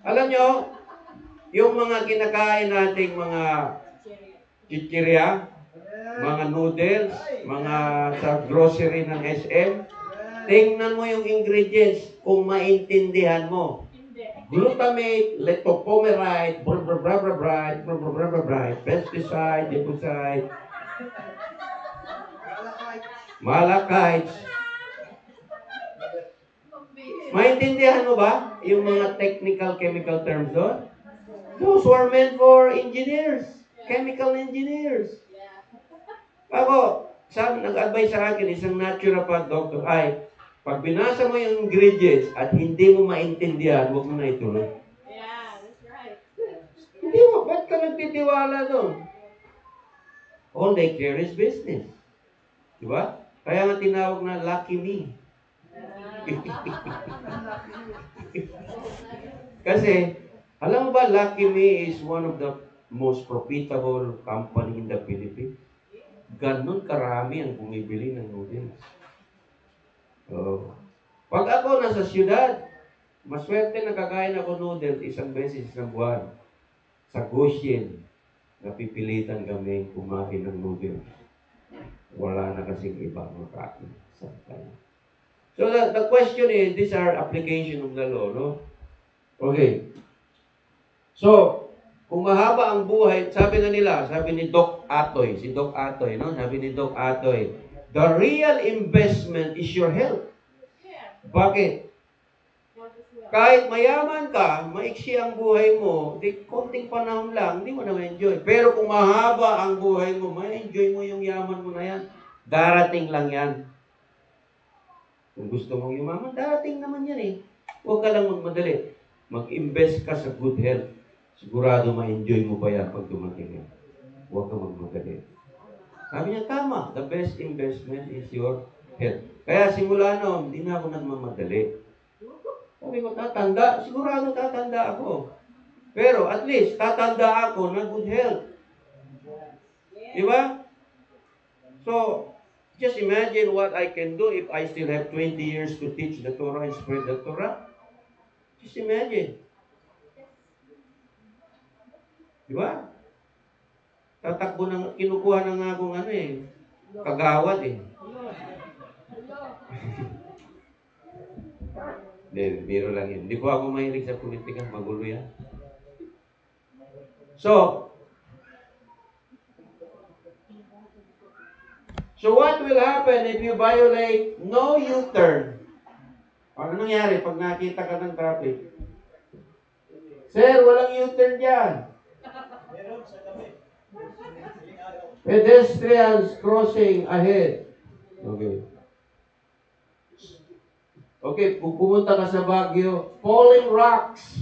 S1: Alam nyo, yung mga kinakain nating mga chichirya, mga noodles, mga sa grocery ng SM, tingnan mo yung ingredients kung maintindihan mo. Glutamate, letopomeride, pesticide, herbicide, malachite. Maintindihan mo ba yung mga technical chemical terms doon? Those were meant for engineers, chemical engineers. Ako, nag-advise sa akin, isang naturopath doctor, pag binasa mo yung ingredients at hindi mo maintindihan, huwag mo na ituloy.
S2: Yeah, that's right.
S1: Hindi mo, ba't ka nagtitiwala doon? All they care is business. Diba? Kaya nga tinawag na lucky me. Kasi, alam mo ba, Lucky Me is one of the most profitable company in the Philippines. Ganon karami ang bumibili ng noodles. Pag ako nasa siyudad, maswerte nakakain ako noodles isang beses isang buwan. Sa Goshen, napipilitan kami kumain ng noodles. Wala na kasing ibang makain sa kanya. So the question is, these are application of the law, no? Okay. So, kung mahaba ang buhay, sabi na nila, sabi ni Doc Atoy, si Doc Atoy, no? Sabi ni Doc Atoy, the real investment is your health. Bakit? Kahit mayaman ka, maiksi ang buhay mo, di konting panahon lang, hindi mo na ma-enjoy. Pero kung mahaba ang buhay mo, ma-enjoy mo yung yaman mo na yan. Darating lang yan. Kung gusto mong yumaman, darating naman yan eh. Huwag ka lang magmadali. Mag-invest ka sa good health. Sigurado ma-enjoy mo pa yan pag dumating yan. Huwag ka magmadali. Sabi niya, tama. The best investment is your health. Kaya simula noon, hindi na ako nagmamadali. Sabi ko, tatanda. Sigurado tatanda ako. Pero at least, tatanda ako na good health. Diba? So, just imagine what I can do if I still have 20 years to teach the Torah and spread the Torah. Just imagine. Diba? Tatakbo na, kinukuha na nga akong kagawad eh. Hindi, biro lang yun. Hindi po ako mahilig sa politika, magulo yan. So what will happen if you violate no U-turn? Ano nangyari pag nakita ka ng traffic? Sir, walang U-turn dyan. Pedestrians crossing ahead. Okay, kung pumunta ka sa Baguio, falling rocks.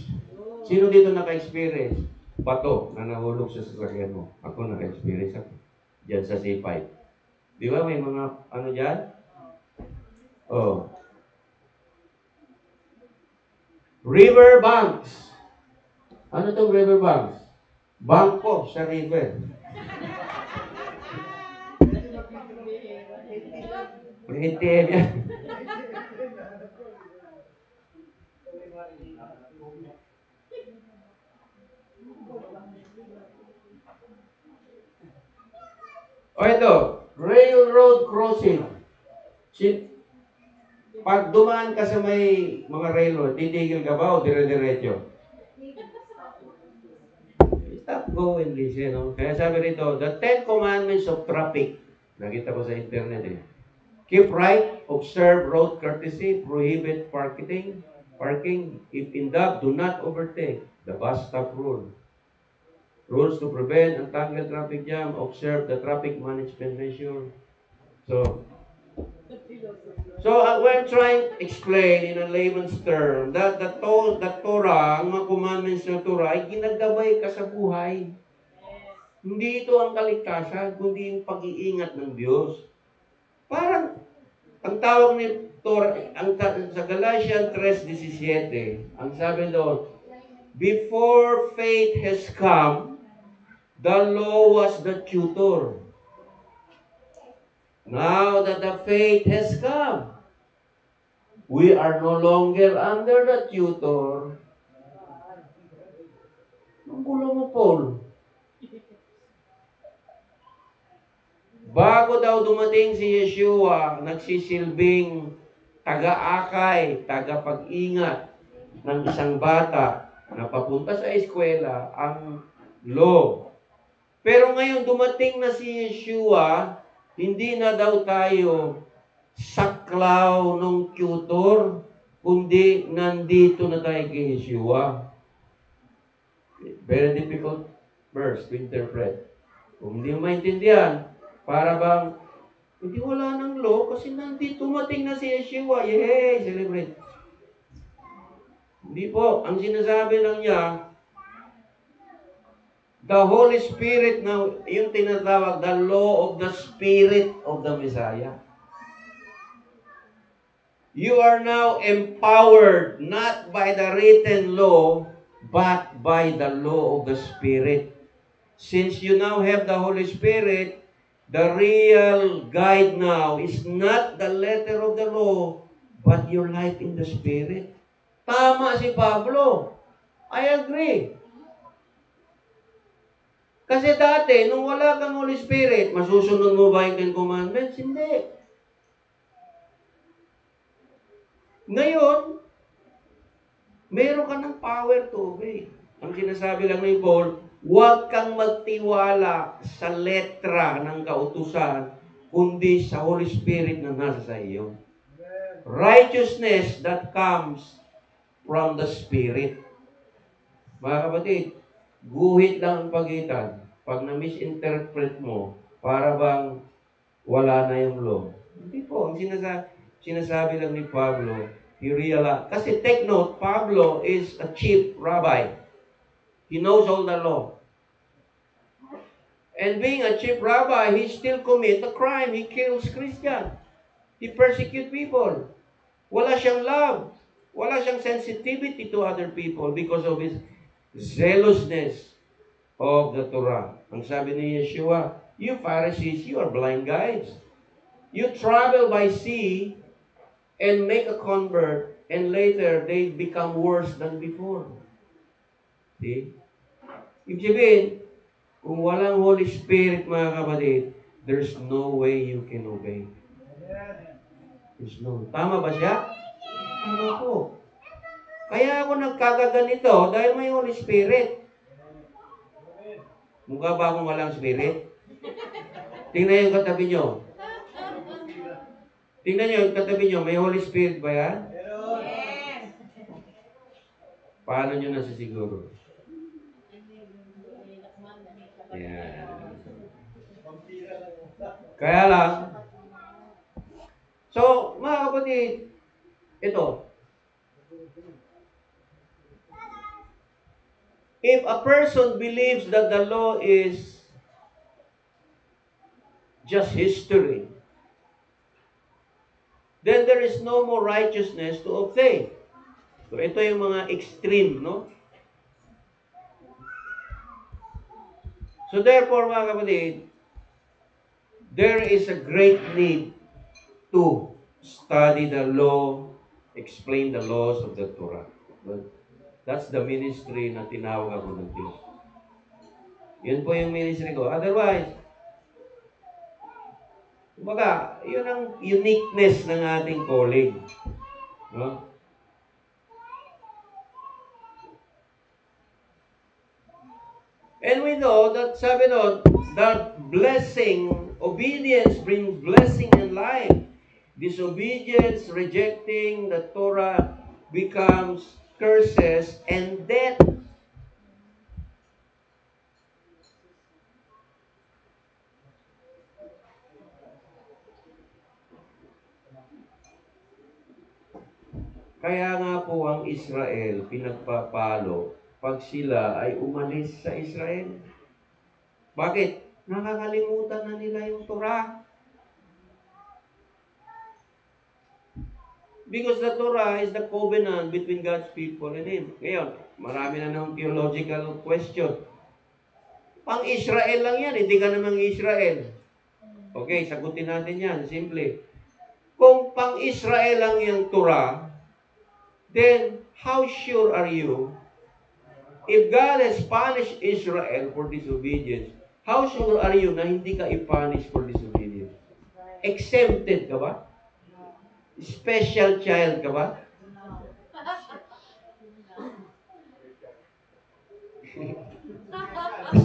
S1: Sino dito naka-experience? Bato na nahulog sa sasakyan mo. Ako naka-experience ako. Diyan sa C5. Di ba may mga dyan? Oh. River banks. Ano itong river banks? Bangko sa river. May ATM yan. O ito, railroad crossing. Pag dumaan ka sa may mga railroad, titigil ka ba o dire-diretso? stop, go and listen. No? Kaya sabi rito, the 10 commandments of traffic. Nakita ko sa internet eh. Keep right, observe road courtesy, prohibit parking. If in doubt, do not overtake. The bus stop rule. Rules to prevent untangled traffic jam, observe the traffic management measure. So, when I'm trying to explain in a layman's term that the Torah, ang mga commandments ng Torah ay ginagabay ka sa buhay. Hindi ito ang kaligtasan, kundi yung pag-iingat ng Diyos. Parang, ang tawag ni Torah, sa Galatians 3:17, ang sabi doon, before faith has come, the law was the tutor. Now that the faith has come, we are no longer under the tutor. Ang gulo mo, Paul. Bago daw dumating si Yeshua, nagsisilbing taga-akay, tagapag-ingat ng isang bata na papunta sa eskwela, ang law. Pero ngayon dumating na si Yeshua, hindi na daw tayo saklaw ng tutor, kundi nandito na tayo kay Yeshua. Very difficult verse to interpret. Kung hindi mo maintindihan, para bang, hindi wala ng law kasi nandito dumating na si Yeshua. Yay! Celebrate. Hindi po. Ang sinasabi lang niya, the Holy Spirit na yung tinatawag, the law of the Spirit of the Messiah. You are now empowered not by the written law, but by the law of the Spirit. Since you now have the Holy Spirit, the real guide now is not the letter of the law, but your life in the Spirit. Tama si Pablo. I agree. Kasi dati, nung wala kang Holy Spirit, masusunod mo ba yung Ten Commandments? Hindi. Ngayon, meron ka ng power to obey. Ang sinasabi lang ni Paul, huwag kang magtiwala sa letra ng kautusan, kundi sa Holy Spirit na nasa sa iyo. Righteousness that comes from the Spirit. Mga kapatid, guhit lang ang pagitan. Pag na-misinterpret mo, para bang wala na yung law. Hindi po. Ang sinasabi lang ni Pablo, he realized. Kasi take note, Pablo is a chief rabbi. He knows all the law. And being a chief rabbi, he still commit a crime. He kills Christians. He persecutes people. Wala siyang love. Wala siyang sensitivity to other people because of his zealousness of the Torah. Ang sabi ni Yeshua, you Pharisees, you are blind guides. You travel by sea and make a convert, and later they become worse than before. See? Ibig sabihin, kung walang Holy Spirit, mga kapatid, there's no way you can obey. There's no. Tama ba siya? Tama po. Kaya ako nagkagaganito dahil may Holy Spirit. Mukha ba akong walang Spirit? Tingnan yung katabi nyo. Tingnan nyo yung katabi nyo. May Holy Spirit ba yan?
S2: Yes.
S1: Paano nyo nasisiguro? Yan. Kaya lang, so, mga kapatid, ito. If a person believes that the law is just history, then there is no more righteousness to obtain. So, ito yung mga extreme, no? So, therefore, mga kapatid, there is a great need to study the law, explain the laws of the Torah. That's the ministry na tinawag ako ng Diyos. Yun po yung ministry ko. Otherwise, kumbaga, yun ang uniqueness ng ating calling. No? And we know that, sabi doon, that blessing, obedience brings blessing and life. Disobedience, rejecting the Torah becomes curses and death. Kaya nga po ang Israel pinagpapalo pag sila ay umalis sa Israel. Bakit? Nakakalimutan na nila yung Torah. Because the Torah is the covenant between God's people and Him. Ngayon, marami na ng theological question. Pang-Israel lang yan, hindi ka namang Israel. Okay, sagutin natin yan, simple. Kung pang-Israel lang yung Torah, then how sure are you if God has punished Israel for disobedience, how sure are you na hindi ka i-punish for disobedience? Exempted ka ba? Special child ka ba?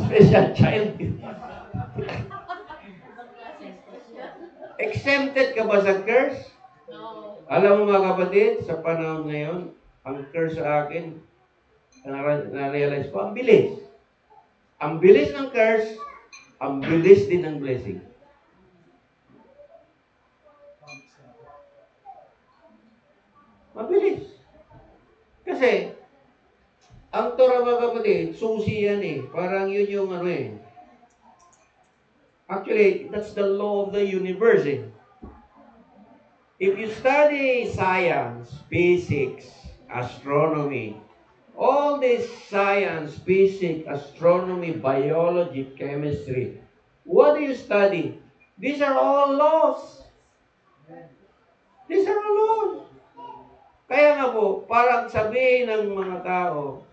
S1: Special child. Exempted ka ba sa curse?
S2: No.
S1: Alam mo mga kapatid, sa panahon ngayon, ang curse sa akin, na-realize ko, ang bilis. Ang bilis ng curse, ang bilis din ng blessing. Mabilis. Kasi, ang Torah mga kapatid, susi yan eh. Parang yun yung ano eh. Actually, that's the law of the universe eh. If you study science, physics, astronomy, all this science, physics, astronomy, biology, chemistry, what do you study? These are all laws. These are all laws. Kaya nga po, parang sabihin ng mga tao,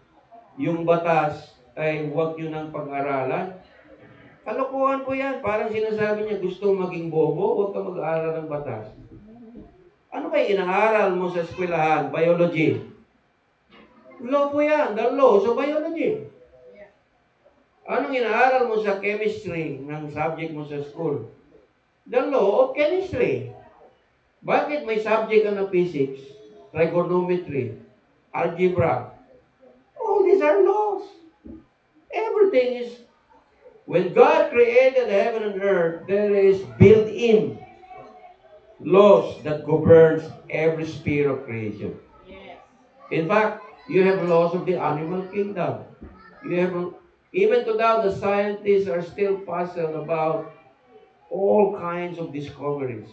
S1: yung batas ay huwag nyo nang pag-aralan. Kalokohan po yan. Parang sinasabi niya, gusto maging bobo, huwag ka mag-aaral ng batas. Ano ba inaaral mo sa eskwelahan? Biology. Law po yan. The laws of biology. Anong inaaral mo sa chemistry ng subject mo sa school? The law of chemistry. Bakit may subject ka na physics, trigonometry, algebra? All these are laws. Everything is, when God created heaven and earth, there is built-in laws that governs every sphere of creation.
S2: Yes.
S1: In fact, you have laws of the animal kingdom. You have, even to now, the scientists are still puzzled about all kinds of discoveries.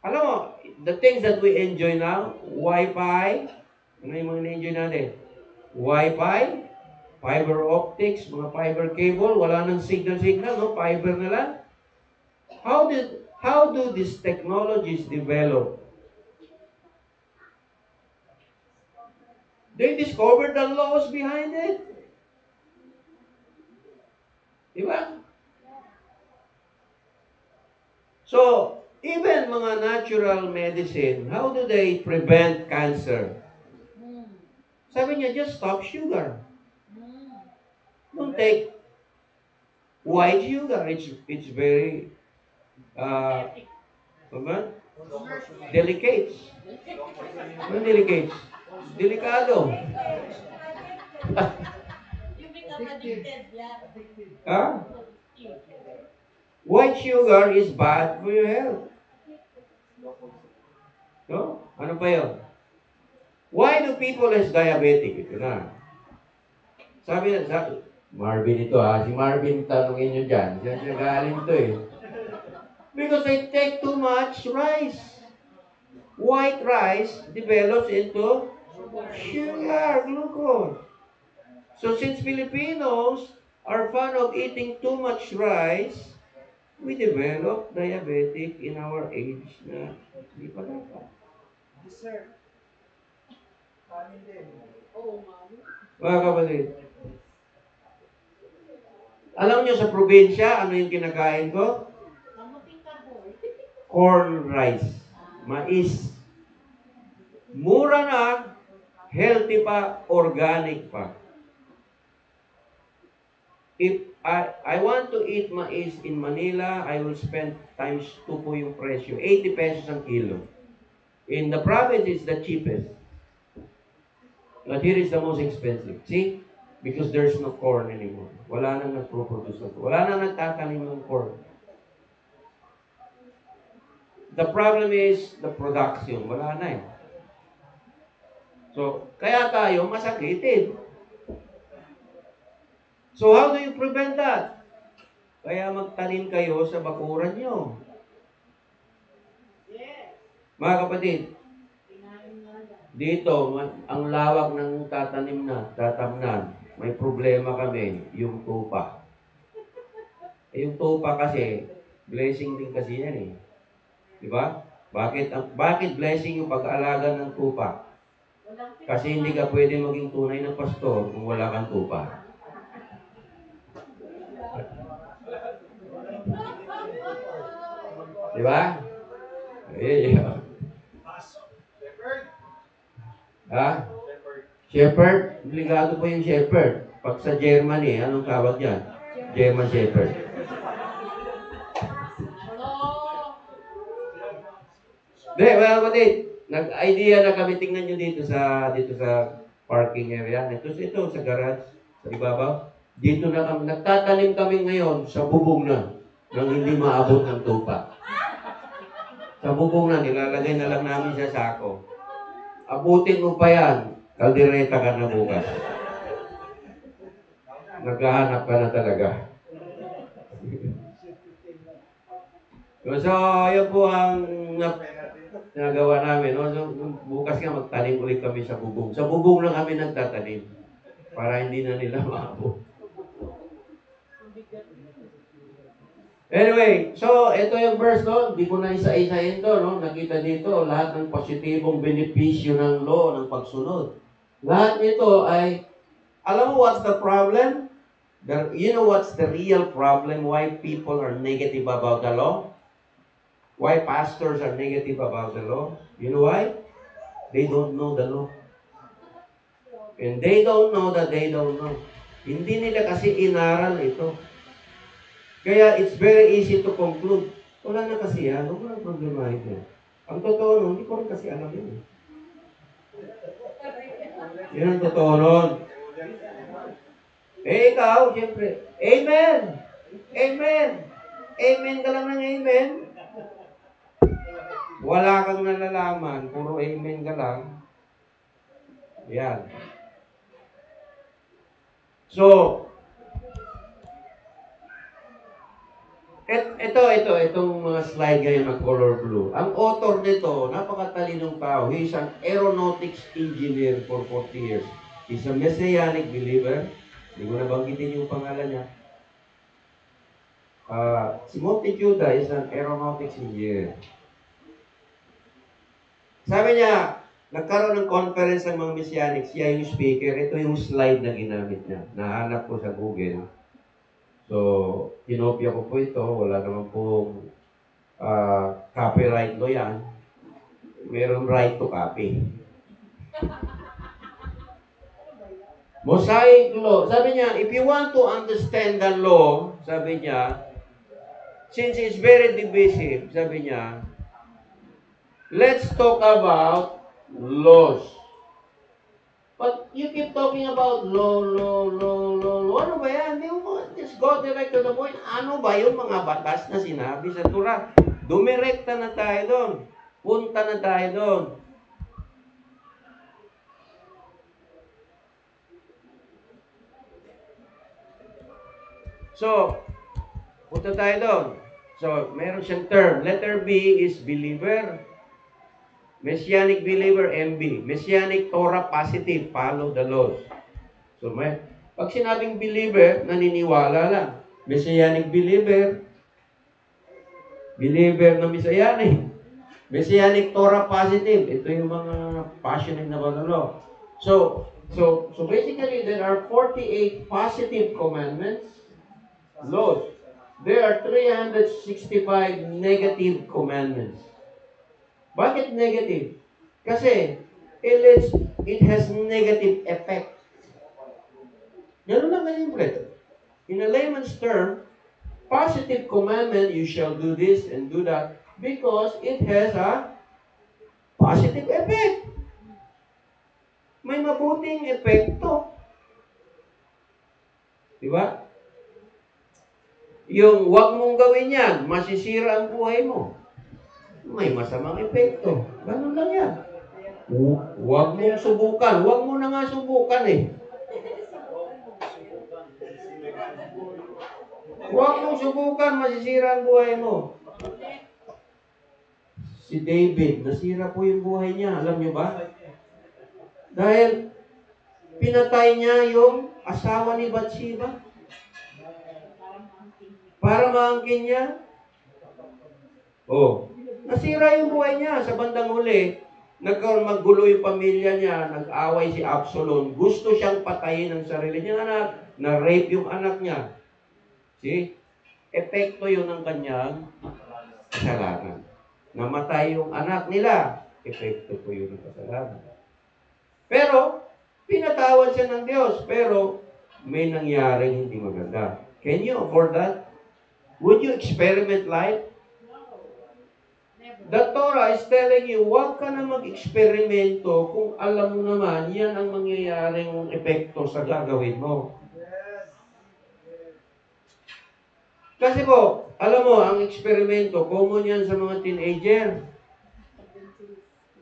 S1: Alam mo, the things that we enjoy now, Wi-Fi, ano yung mga na-enjoy natin? Wi-Fi, fiber optics, mga fiber cable, wala nang signal, no? Fiber na lang. How do these technologies develop? They discovered the laws behind it. Diba? So, even mga natural medicine, how do they prevent cancer? Sabi niya, just stop sugar. Don't take white sugar. It's very delicate. Ano delicate? Delikado.
S2: You become addicted, yeah.
S1: Huh? White sugar is bad for your health. No? Ano pa yun? Why do people is diabetic? Ito na. Sabi, Marvin ito ha. Si Marvin, tanungin nyo dyan. Siya galing to eh. Because they take too much rice. White rice develops into sugar, glucose. So since Filipinos are fond of eating too much rice, we develop diabetic in our age na hindi pa dapat.
S3: Dessert. Kanin din.
S2: Oh, mommy.
S1: Mga kapatid, alam nyo sa probinsya, ano yung kinakain ko?
S2: Namuting ka, boy.
S1: Corn rice. Mais. Mura na, healthy pa, organic pa. If I want to eat mais in Manila, I will spend times 2 po yung presyo. 80 pesos ang kilo. In the province, it's the cheapest. But here is the most expensive. See? Because there's no corn anymore. Wala nang nagpo-produce ng corn. Wala nang nagtatanim ng corn. The problem is the production. Wala na eh. So, kaya tayo masakitin. So, how do you prevent that? Kaya magtanim kayo sa bakuran nyo.
S2: Yes.
S1: Mga kapatid,
S2: Tinanim nga yan.
S1: dito, ang lawak ng tatamnan. May problema kami, yung tupa. Yung tupa kasi, blessing din kasi yan eh. Di ba? Bakit blessing yung pag-aalaga ng tupa?
S2: Walang
S1: Kasi hindi ka pwede maging tunay na pastor kung wala kang tupa. Di ba? Yeah. Ha? Shepherd? Obligado po yung shepherd. Pag sa Germany, anong tawag yan? German shepherd.
S2: Hello.
S1: Hindi, well, kapatid, nag-idea na kami, tingnan nyo dito sa parking area. Ito sa garage, sa ibabaw. Dito na kami, nagtatanim kami ngayon sa bubong na, nang hindi maabot ng tupa. Sa bubong na, nilalagay na lang namin sa sako. Abutin mo pa yan, kaldereta ka na bukas. Naghahanap ka na talaga. So, yun po ang nagawa namin. No? So, bukas nga magtanim ulit kami sa bubong. Sa bubong lang kami nagtatanim para hindi na nila maabot. Anyway, so ito yung verse, no? Hindi ko na isa-isahin to, no? Nakita dito, lahat ng positibong benepisyo ng law, ng pagsunod. Lahat nito ay, alam mo what's the problem? You know what's the real problem why people are negative about the law? Why pastors are negative about the law? You know why? They don't know the law. And they don't know that they don't know. Hindi nila kasi inaral ito. Kaya it's very easy to conclude. Wala na kasi yan. Huwag mo lang problema ito. Ang totoo nun, hindi ko rin kasi alam yun. Yan ang totoo nun. Eh ikaw, siyempre, Amen! Amen! Amen ka lang ng Amen. Wala kang nalalaman, puro Amen ka lang. Yan. So, itong mga slide ngayon na color blue. Ang author nito, napakatalinong tao. He is an aeronautics engineer for 40 years. He's a messianic believer. Hindi ko nabanggitin yung pangalan niya. Si Montejuda is an aeronautics engineer. Sabi niya, nagkaroon ng conference ng mga messianic. Siya yung speaker. Ito yung slide na ginamit niya. Nahanap ko sa Google. So, kinopya ko po ito. Wala naman pong copyright law yan. Meron right to copy. Mosaic law. Sabi niya, if you want to understand the law, sabi niya, since it's very divisive, sabi niya, let's talk about laws. But you keep talking about law. Ano ba yan? Just go direct to the point. Ano ba yung mga batas na sinabi sa Torah? Dumirekta na tayo doon. Punta na tayo doon. So, punta tayo doon. So, meron siyang term. Letter B is believer. Messianic believer, MB. Messianic Torah positive, follow the laws. So, pag sinabing believer, naniniwala lang. Messianic believer, believer na Messianic. Messianic Torah positive, ito yung mga passionate na about the law. So basically, there are 48 positive commandments, laws. There are 365 negative commandments. Bakit negative? Kasi it has negative effect. Ganun lang kalimple. In a layman's term, positive commandment, you shall do this and do that, because it has a positive effect. May mabuting epekto. Di ba? Yung wag mong gawin yan, masisira ang buhay mo. May masamang epekto. Ganun lang yan. Wag mong subukan. Wag mo na nga subukan eh. Huwag mong subukan, masisira ang buhay mo. Si David, nasira po yung buhay niya. Alam niyo ba? Dahil pinatay niya yung asawa ni Bathsheba para maangkin niya. Oh, nasira yung buhay niya. Sa bandang huli, nagkaroon maggulo yung pamilya niya, nag-away si Absalom. Gusto siyang patayin ng sarili niyang anak, na-rape yung anak niya. See? Epekto yun ng kanyang kasalanan. Namatay yung anak nila. Epekto po yun ng kasalanan. Pero, pinatawad siya ng Diyos. Pero, may nangyaring hindi maganda. Can you afford that? Would you experiment life? The Torah is telling you, huwag ka na mag-eksperimento kung alam mo naman, yan ang mangyayaring epekto sa gagawin mo. Kasi po, alam mo, ang eksperimento, common yan sa mga teenager.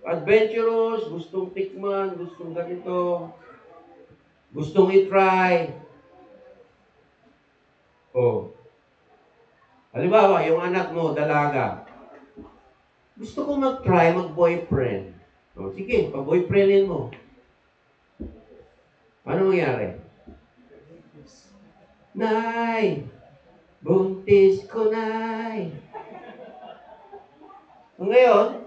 S1: Adventurous, gustong tikman, gustong ganito, gustong i-try. Oh. Halimbawa, yung anak mo, dalaga. Gusto ko mag-try, mag-boyfriend. Oh, sige, pa-boyfriendin mo. Ano mangyari? Nay! Buntis ko, nay! Ngayon,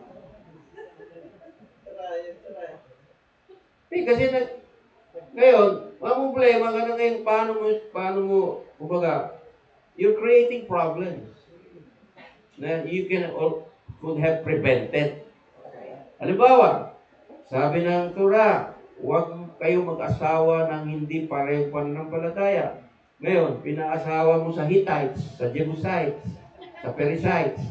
S1: kasi ngayon, ang problema ka na ngayon, paano mo, kumbaga, you're creating problems na you could have prevented. Halimbawa, sabi ng Torah, huwag kayo mag-asawa ng hindi pareho pananampalataya. Ngayon, pinaasawa mo sa Hittites, sa Jebusites, sa Perizzites.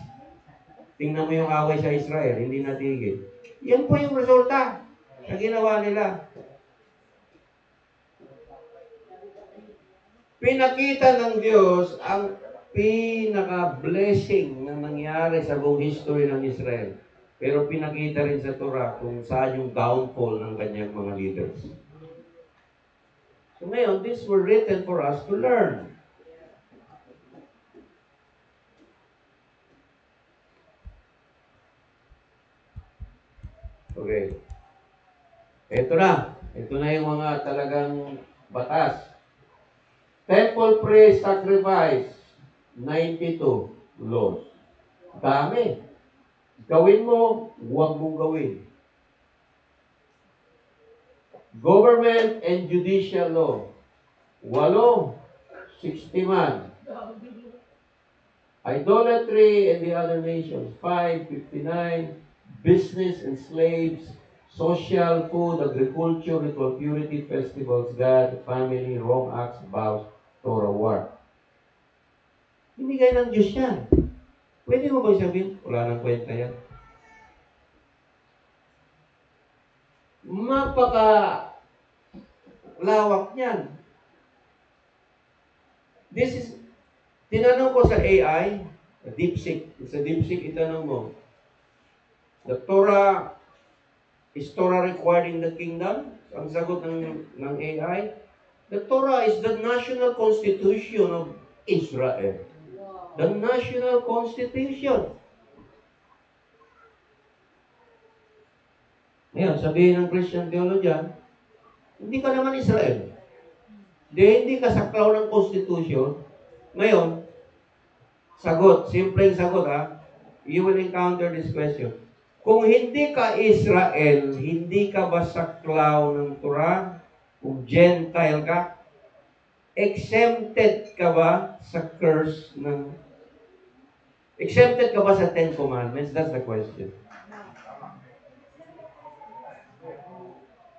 S1: Tingnan mo yung away sa Israel, hindi natigil. Yan po yung resulta na ginawa nila. Pinakita ng Diyos ang pinaka-blessing na nangyari sa buong history ng Israel. Pero pinakita rin sa Torah kung saan yung downfall ng kanyang mga leaders. So ngayon, these were written for us to learn. Okay. Ito na. Ito na yung mga talagang batas. Temple praise sacrifice, 92 laws. Dami. Gawin mo, huwag mong gawin. Government and judicial law, 61. Idolatry and the other nations, 559. Business and slaves, social, food, agriculture, ritual purity, festivals, God, family, wrong acts, vows, Torah, war. Binigay ng Diyos yan. Pwede mo bang sabihin? Wala nang kwenta yan. Lawak niyan. Tinanong ko sa AI, DeepSeek. Sa DeepSeek, itanong mo, the Torah, is Torah required in the kingdom? Ang sagot ng AI, the Torah is the national constitution of Israel. The national constitution. Ngayon, sabihin ng Christian theologian, hindi ka naman Israel. Hindi ka saklaw ng constitution. Ngayon, simpleng sagot ha, you will encounter this question. Kung hindi ka Israel, hindi ka ba saklaw ng Torah? Kung Gentile ka, exempted ka ba sa exempted ka ba sa Ten Commandments? That's the question.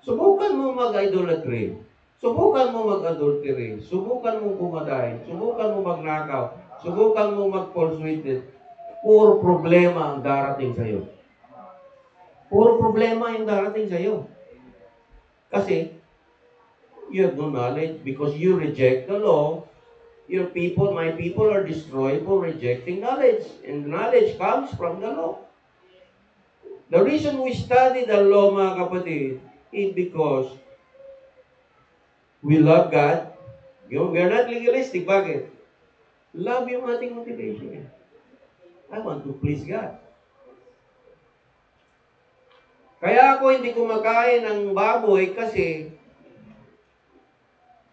S1: Subukan mo mag-idolatry. Subukan mo mag-adultery, subukan mo pumatay, subukan mo magnakaw, subukan mo mag-false witness. Puro problema ang darating sa'yo. Puro problema yung darating sa'yo. Kasi, you have no knowledge because you reject the law. Your people, my people are destroyed for rejecting knowledge. And knowledge comes from the law. The reason we study the law, mga kapatid, is because we love God. We are not legalistic. Bakit? Love yung ating motivation. I want to please God. Kaya ako hindi kumakain ng baboy kasi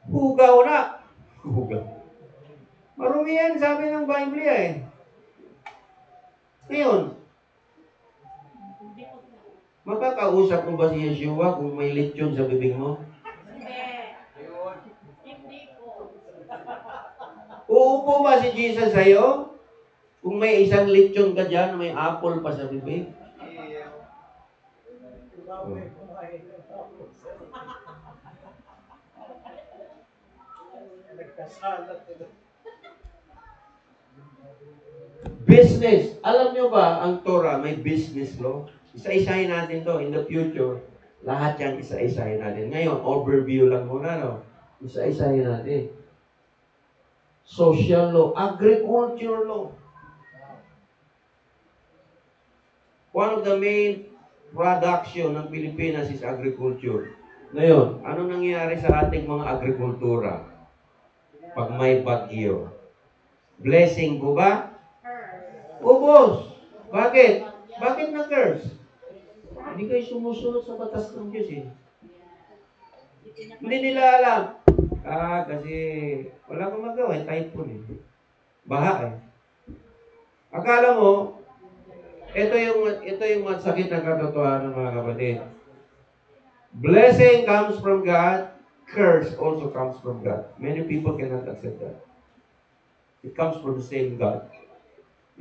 S1: hugaw na. Hugaw. Marumi yan, sabi ng Bible eh. Ngayon, makakausap mo ba si Yeshua kung may lechon sa bibig mo?
S2: Hindi po.
S1: Uupo ba si Jesus sa'yo? Kung may isang lechon ka dyan, may apple pa sa bibig?
S3: Baboy kumain ng tapos. Nagkasalat sila.
S1: Business. Alam nyo ba, ang Torah may business law? Isa-isahin natin to in the future. Lahat yan isa-isahin natin. Ngayon, overview lang muna, no? Isa-isahin natin. Social law, agriculture law. One of the main production ng Pilipinas is agriculture. Ngayon, ano nangyayari sa ating mga agrikultura pag may bagyo? Blessing po ba? Ubos. Bakit? Bakit na-curse? Hindi kayo sumusunod sa batas ng Diyos eh. Hindi nila alam. Kasi wala kang magawa eh. Typhoon eh. Baha eh. Akala mo, ito yung masakit na katotohanan mga kapatid. Blessing comes from God. Curse also comes from God. Many people cannot accept that. It comes from the same God.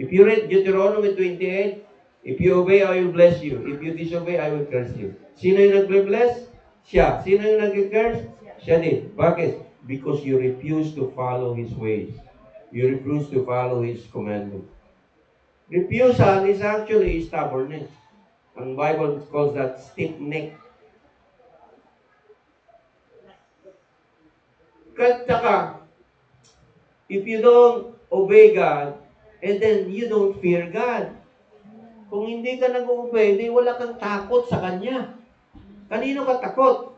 S1: If you read Deuteronomy 28, if you obey, I will bless you. If you disobey, I will curse you. Sino yung nag-bless? Siya. Sino yung nag-curse? Siya din. Bakit? Because you refuse to follow His ways. You refuse to follow His commandments. Refusal is actually stubbornness. Ang Bible calls that stiff-neck. Saka, if you don't obey God, and then you don't fear God. Kung hindi ka nag-obey, hindi wala kang takot sa Kanya. Kanino ka takot?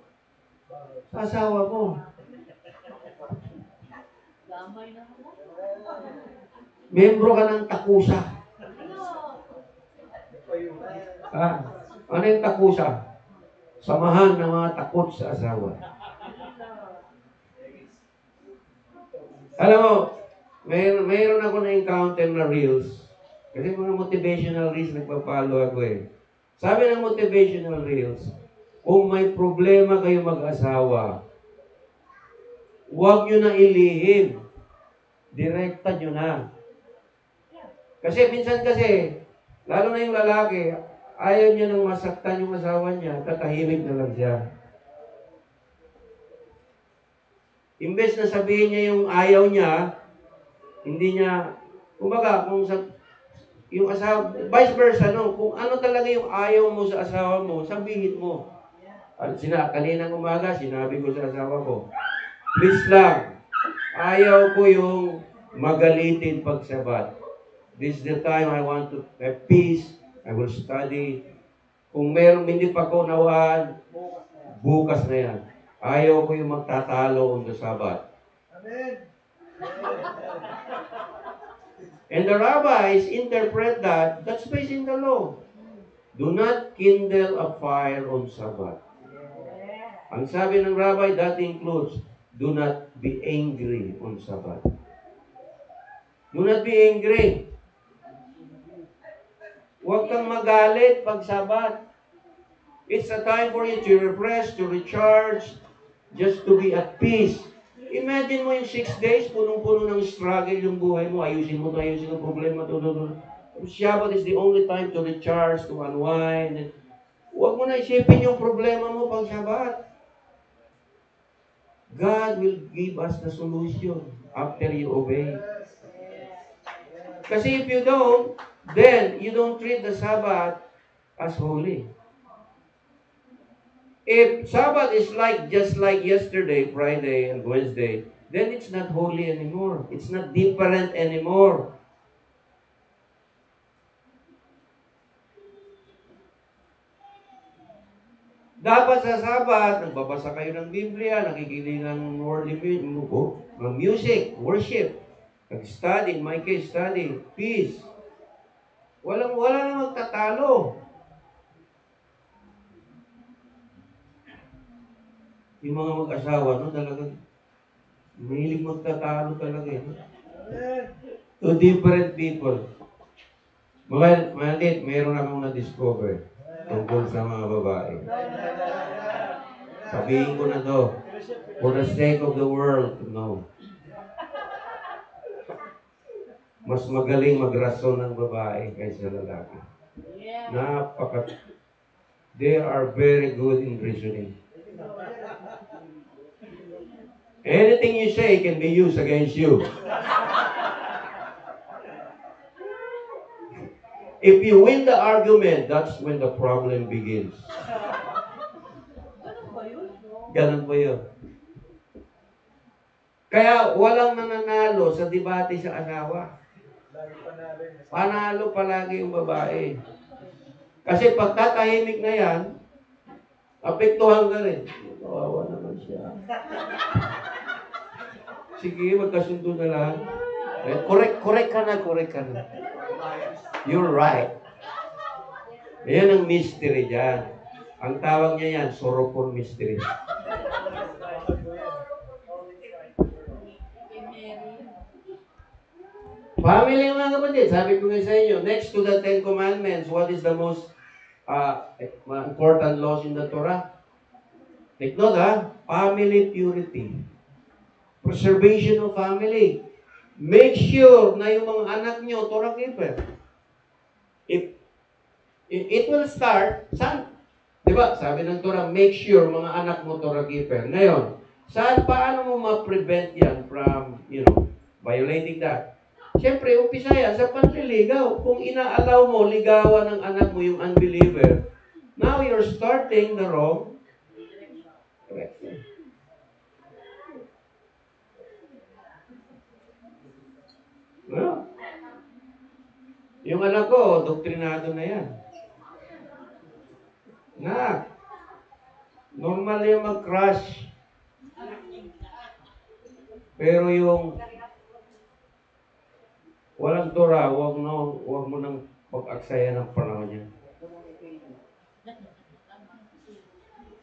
S1: Sa asawa mo.
S2: Gamay na ako.
S1: Membro ka ng takusa. Ano yung takusa? Samahan ng mga takot sa asawa. Alam mo, mayroon ako na-encounter na reels. Kasi mga motivational reels, nagpapalo ako eh. Sabi ng motivational reels, kung may problema kayo mag-asawa, huwag nyo na ilihim. Direkta nyo na. Kasi minsan lalo na yung lalaki, ayaw niya nang masaktan yung asawa niya, tatahimik na lang siya. Imbes na sabihin niya yung ayaw niya, hindi niya, kumbaga, yung asawa, vice versa, no? Kung ano talaga yung ayaw mo sa asawa mo, sabihin mo. Kaninang umaga, sinabi ko sa asawa ko, please lang, ayaw ko yung magalitin pag Sabat. This is the time I want to have peace. I will study. Kung meron hindi pa ko nawaan, bukas na yan. Ayaw ko yung magtatalo on the Sabbath.
S3: Amen.
S1: And the rabbis interpret that's based in the law. Do not kindle a fire on Sabbath. Ang sabi ng rabbi, that includes, do not be angry on Sabbath. Do not be angry. Huwag kang magalit pag Sabbath. It's a time for you to refresh, to recharge, just to be at peace. Imagine mo yung 6 days, punong-puno ng struggle yung buhay mo. Ayusin mo yung problema. Shabbat is the only time to recharge, to unwind. Huwag mo na isipin yung problema mo pag Shabbat. God will give us the solution after you obey.
S3: Yes.
S1: Kasi if you don't, then you don't treat the Sabbath as holy. If Sabbath is like just like yesterday, Friday and Wednesday, then it's not holy anymore. It's not different anymore. Dapat sa Sabbath, nagbabasa kayo ng Biblia, nakikinig ng music, worship, nag-study, in my case, study, peace. Wala na magtatalo. Yung mga mag-asawa, no, talagang mahilig magtatalo talaga. Eh.
S3: Amen.
S1: Two different people. Malit, mayroon akong na-discover tungkol sa mga babae. Sabihin ko na to, for the sake of the world to know. Mas magaling magrason ng babae kaysa lalaki.
S2: Yeah.
S1: They are very good in reasoning. Anything you say can be used against you. If you win the argument, that's when the problem begins.
S2: Ano ba yun?
S1: Ganun po yun. Kaya walang nananalo sa debate sa asawa.
S3: Lagi panalo yun.
S1: Panalo palagi yung babae. Kasi pag tatahimik na yan, apektuhan ka rin. Kawawa naman siya. Sige, magkasundo na lang. Correct ka na. You're right. Yan ang mystery dyan. Ang tawag niya yan, sorrowful mystery. Family mga kapatid, sabi ko nga sa inyo, next to the Ten Commandments, what is the most important laws in the Torah? Take note family purity. Preservation of family. Make sure na yung mga anak nyo, Torah keeper. If it will start, saan? Diba? Sabi ng Torah, make sure mga anak mo Torah keeper. Ngayon, paano mo ma-prevent yan from, violating that? Siyempre, umpisa yan sa panliligaw. Kung inaalaw mo, ligawan ng anak mo yung unbeliever, now you're starting the wrong direction. Well, yung anak ko, doktrinado na yan. Normal yung mag-crush. Pero yung walang Torah, wag mo nang pag-aksaya ng panahon niya.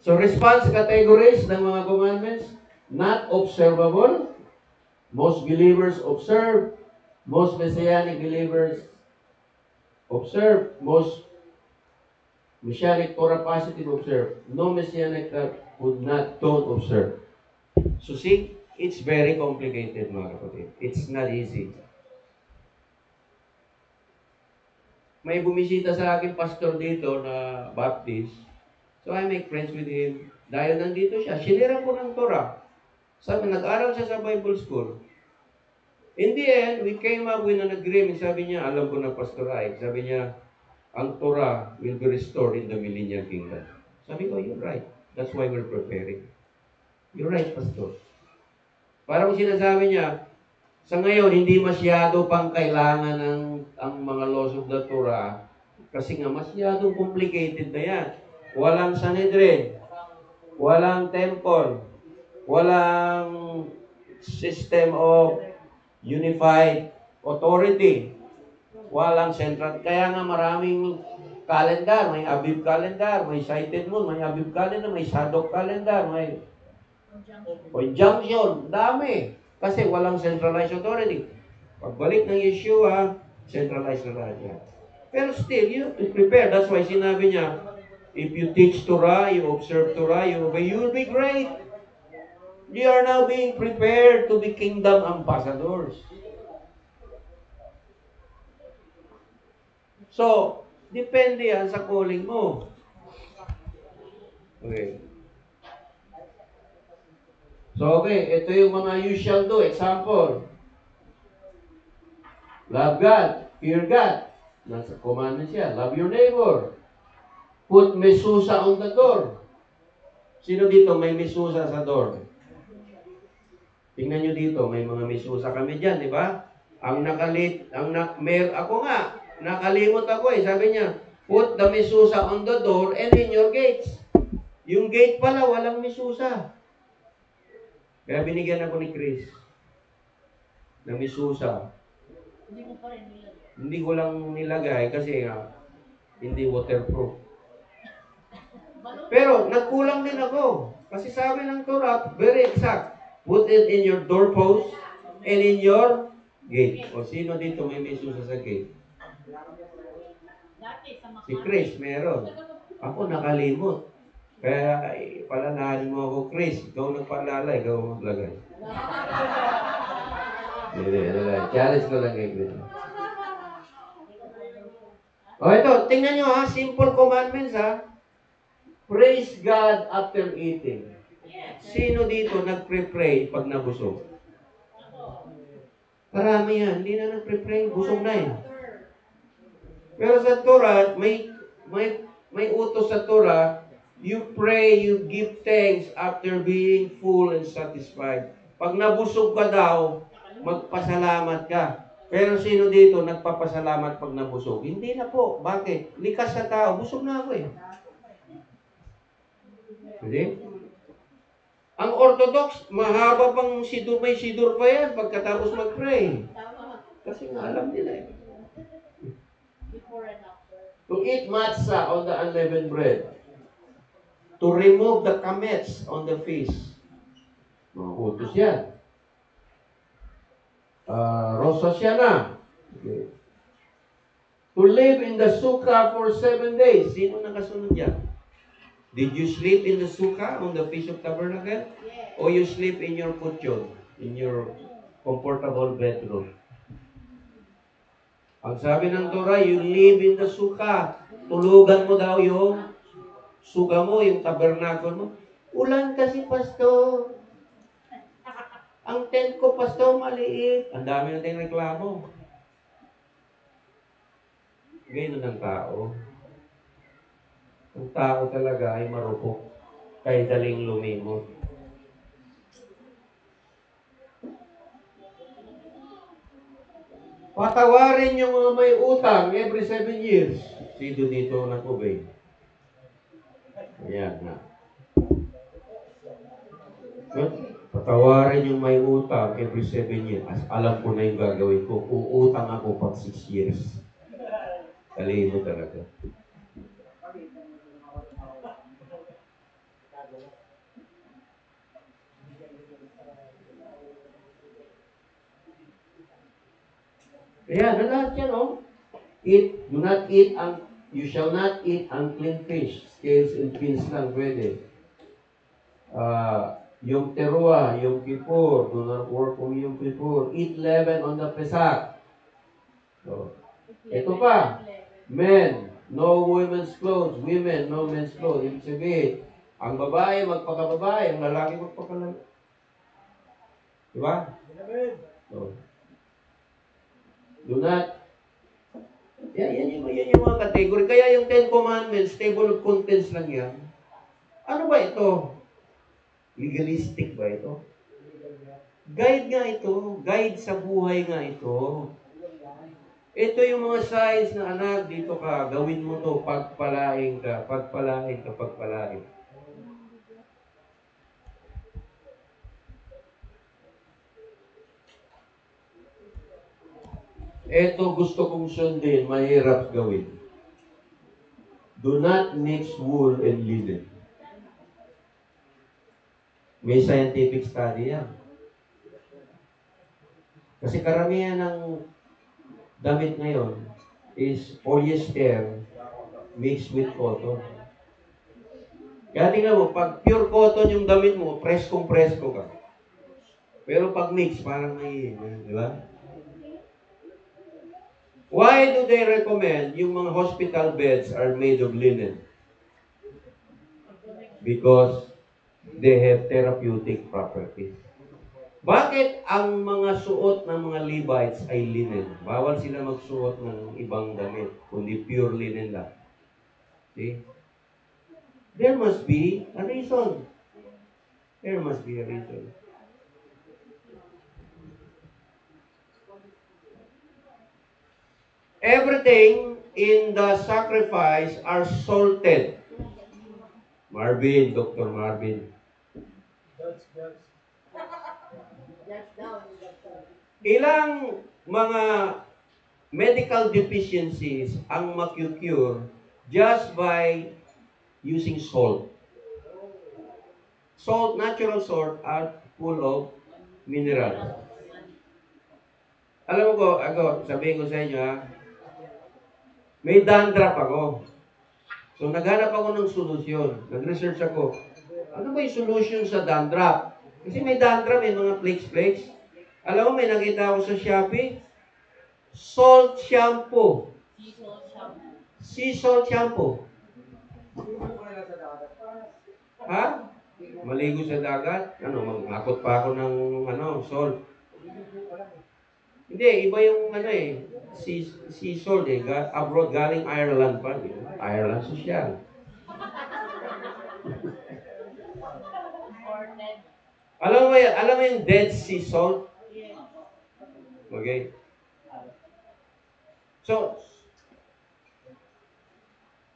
S1: So, response categories ng mga commandments, not observable. Most believers observe. Most Messianic believers observe. Most Messianic Torah positive observe. No Messianic that don't observe. So see, it's very complicated mga kapatid. It's not easy. May bumisita sa akin pastor dito na Baptist. So I make friends with him. Dahil nandito siya, sinira ko ng Torah. Sabi, nag-aral siya sa Bible school. In the end, we came up with an agreement. Sabi niya, alam ko na Pastor Ike. Sabi niya, ang Torah will be restored in the millennial kingdom. Sabi ko, you're right. That's why we're preparing. You're right, Pastor. Parang sinasabi niya, sa ngayon, hindi masyado pang kailangan ang mga laws of the Torah kasi nga masyadong complicated na yan. Walang Sanhedrin, walang temple, walang system of unified authority, walang central. Kaya nga maraming calendar, may Abib calendar, may cited moon, may Abib calendar, may Sadok calendar, may conjunction, dami. Kasi walang centralized authority. Pagbalik ng Yeshua, centralized na lahat yan. Pero still, you have to prepare. That's why sinabi niya, if you teach Torah, you observe Torah, you obey, you will be great. You are now being prepared to be kingdom ambassadors. So, depende yan sa calling mo. Okay. So, okay, ito yung mga you shall do. Example, love God, fear God. Nasa commandments yan. Love your neighbor. Put mesusa on the door. Sino dito may mesusa sa door? Tingnan nyo dito, may mga mesusa kami dyan, di ba? Ako nga, nakalimot ako eh. Sabi niya, put the mesusa on the door and in your gates. Yung gate pala, walang mesusa. Kaya binigyan ako ni Chris ng mesusa.
S2: Hindi mo pa rin nilagay.
S1: Hindi ko lang nilagay kasi hindi waterproof. Pero nagkulang din ako. Kasi sabi ng Torah, very exact. Put it in your doorpost and in your gate. O sino dito may mesusa sa gate?
S2: Dati sa Makati.
S1: Si Chris, meron. Ako nakalimot. Kaya palalahanin mo ako, Chris. Ikaw nagpaalala, ikaw maglagay. Hindi. Challenge ko lang kay Chris. O ito, tingnan nyo ha, simple commandments ha. Praise God after eating. Sino dito nagpre-pray pag nabusog? Karami yan, hindi na nagpre-pray, busog na eh. Pero sa Torah, may utos sa Torah, you pray, you give thanks after being full and satisfied. Pag nabusog ka daw, magpasalamat ka. Pero sino dito nagpapasalamat pag nabusog? Hindi na po. Bakit? Likas sa tao. Busog na ako eh. Hindi? Ang Orthodox, mahaba pang sidur, may sidur pa yan pagkatapos mag-pray. Kasi nga alam nila eh.
S2: Before and after.
S1: To eat matzah on the unleavened bread. To remove the kamets on the feast. Mga utos yan. Rosh Hashanah. Okay. To live in the sukkah for 7 days. Sino nakasunod yan? Did you sleep in the sukkah on the Feast of Tabernacle?
S2: Yes.
S1: Or you sleep in your putyon, in your comfortable bedroom? Ang sabi ng Torah, you live in the sukkah. Tulugan mo daw yung suga mo, yung tabernacle mo. Ulan kasi, pastor. Ang tent ko, pastor, maliit. Ang dami nating reklamo. Ganyan ng tao. Ang tao talaga ay marupok. Kaya daling lumimot. Patawarin yung mga may utang every 7 years. Sino dito nag-obey? Ayan na. Patawarin yung may utang every 7 years. Alam ko na yung gagawin ko. Uutang ako pag 6 years. Kalihin mo talaga. Ayan, na lahat yan, oh. You shall not eat unclean fish. Scales and fins lang, pwede. Yung terua, yung kipur, do not work on yung kipur. Eat leaven on the Pesach. So, ito pa. Men, no women's clothes. Women, no men's clothes. Ibig sabihin, ang babae, magpakababae. Ang lalaki, magpakalalaki. Diba? So, do not. Yan yung mga category. Kaya yung 10 Commandments, table of contents lang yan. Ano ba ito? Legalistic ba ito? Guide nga ito. Guide sa buhay nga ito. Ito yung mga signs na anak, dito ka, gawin mo to, pagpalain ka, pagpalain ka, pagpalain. Ito gusto kong sundin, mahirap gawin. Do not mix wool and linen. May scientific study yan. Kasi karamihan ng damit ngayon is polyester mixed with cotton. Kaya tingnan mo, pag pure cotton yung damit mo, preskong-presko ka. Pero pag mix, parang may, di ba? Why do they recommend yung mga hospital beds are made of linen? Because They have therapeutic properties. Bakit ang mga suot ng mga Levites ay linen? Bawal sila magsuot ng ibang damit, kundi pure linen lang. See? There must be a reason. There must be a reason. Everything in the sacrifice are salted. Marvin, Dr. Marvin.
S3: That's.
S2: That's down in the phone.
S1: Ilang mga medical deficiencies ang makucure just by using salt. Salt, natural salt, are full of minerals. Alam mo ko, sabihin ko sa inyo ha, may dandruff ako. So naghanap ako ng solusyon. Nag-research ako. Ano ba yung solution sa dandruff? Kasi may dandruff, may mga flakes. Alam mo, may nakita ako sa Shopee, salt shampoo. Sea salt shampoo. Ha? Maligo sa dagat? Ano, mag-akot pa ako ng salt. Hindi, iba yung sea salt eh. Abroad, galing Ireland pa. Ireland social. Alam mo yung Dead Sea salt? Okay. So,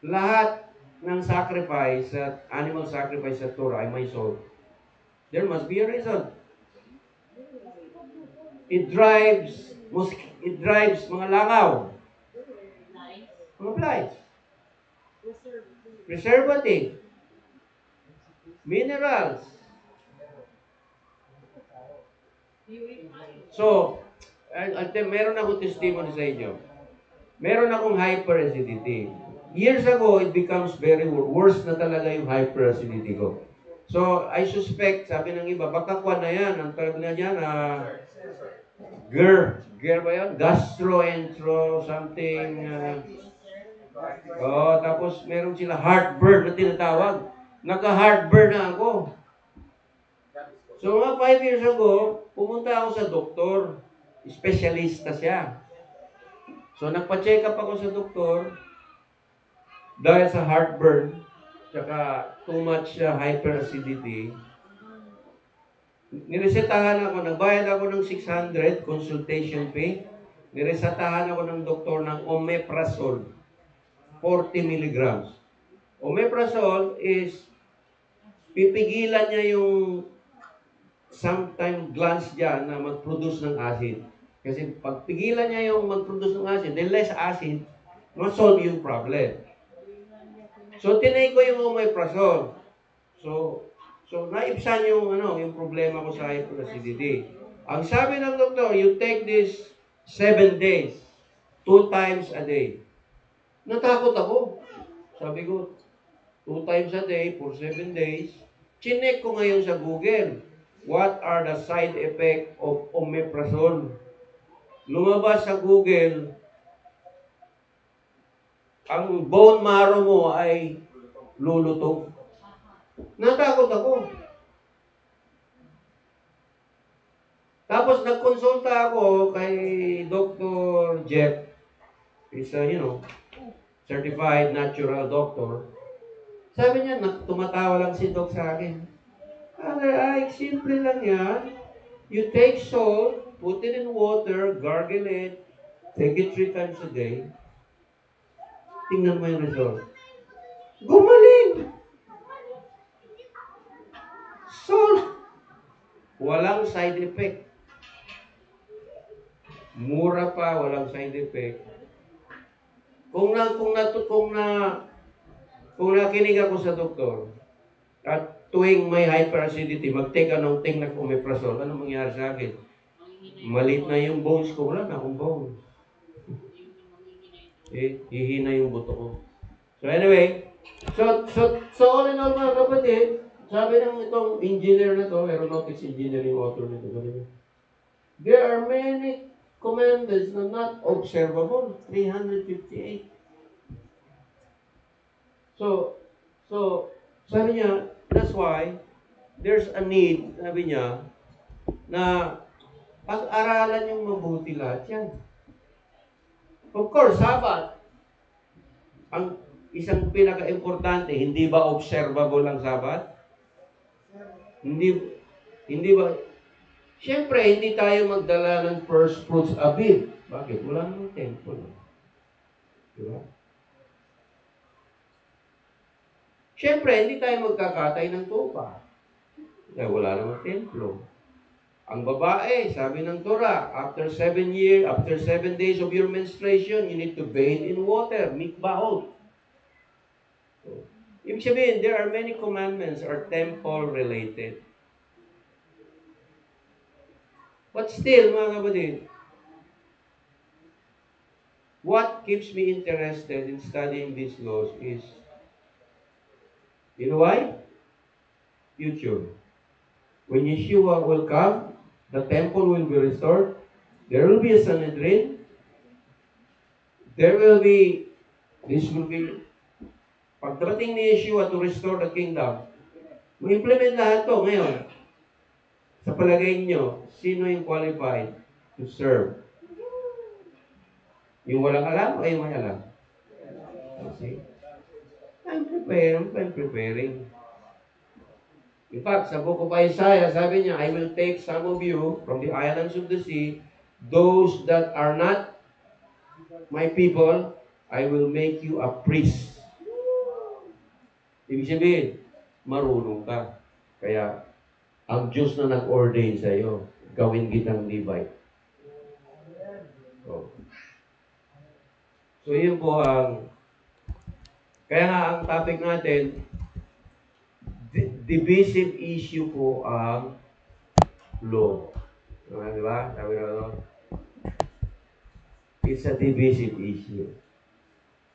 S1: lahat ng sacrifice, animal sacrifice sa Torah ay may salt. There must be a reason. It drives mga langaw, mga flies, preservative, minerals. So, meron akong testimony sa inyo. Meron akong hyperacidity. Years ago, it becomes very worse na talaga yung hyperacidity ko. So, I suspect, sabi ng iba, baka kuha na yan. Ang tawag na dyan, GER ba yan? Gastroentero, something. Tapos meron sila heartburn na tinatawag. Naka-heartburn na ako. So, mga 5 years ago, pumunta ako sa doktor. Specialista siya. So, nagpa-check up ako sa doktor dahil sa heartburn, tsaka too much hyperacidity. Niresetahan ako, nagbayad ako ng 600 consultation fee. Niresetahan ako ng doktor ng omeprazole, 40 milligrams. Omeprazole is, pipigilan niya yung sometime glands dyan na mag-produce ng acid. Kasi pag pigilan niya yung mag-produce ng acid, then less acid, ma-solve yung problem. So, tinay ko yung omeprazole. So naibsan yung problema ko sa hyperacidity. Ang sabi ng doktor, you take this 7 days, 2 times a day. Natakot ako. Sabi ko, 2 times a day for 7 days. Chinek ko ngayon sa Google, what are the side effects of omeprazole? Lumabas sa Google, ang bone marrow mo ay lulutong. Natakot ako. Tapos nagkonsulta ako kay Dr. Jeff. He's a, certified natural doctor. Sabi niya, tumatawa lang si Doc sa akin. Simple lang yan. You take salt, put it in water, gargle it, take it 3 times a day. Tingnan mo yung result. Gumaling! Salt! Walang side effect. Mura pa, walang side effect. Kung nakinig ako sa doktor, at tuwing may hyperacidity, mag-take ka ng ting na omeprazole, ano mangyari sa akin? Malit na yung bones ko, wala na akong bones. Hihina yung buto ko. So anyway, so all in all mga kapatid, sabi ng itong engineer na to, aeronautics engineering author nito, there are many commandments na not observable, 358. So, sabi niya, that's why there's a need, sabi niya, na pag-aralan yung mabuti lahat yan. Of course, Sabat, ang isang pinaka-importante, hindi ba observable ang Sabat? Hindi, hindi ba? Siyempre, hindi tayo magdala ng first fruits abib. Bakit? Wala namang temple. Diba? Siyempre, hindi tayo magkakatay ng tupa. Dahil wala namang templo. Ang babae, sabi ng Torah, after 7 days of your menstruation, you need to bathe in water, mikbahot. So, ibig sabihin, there are many commandments are temple-related. But still, mga kapatid, what keeps me interested in studying these laws is, you know why? Future. When Yeshua will come, the temple will be restored. There will be a Sanhedrin. This will be, pagdating ni Yeshua to restore the kingdom, ma-implement lahat to ngayon. Sa palagay nyo, sino yung qualified to serve? Yung walang alam o yung may alam? See? I'm preparing. In fact, sa book of Isaiah, sabi niya, I will take some of you from the islands of the sea, those that are not my people, I will make you a priest. Ibig sabihin, marunong ka. Kaya, ang Diyos na nag-ordain sa iyo, gawin kitang Levite. So, yun po kaya nga ang topic natin, divisive issue po ang law. Di ba? Sabi na it's a divisive issue.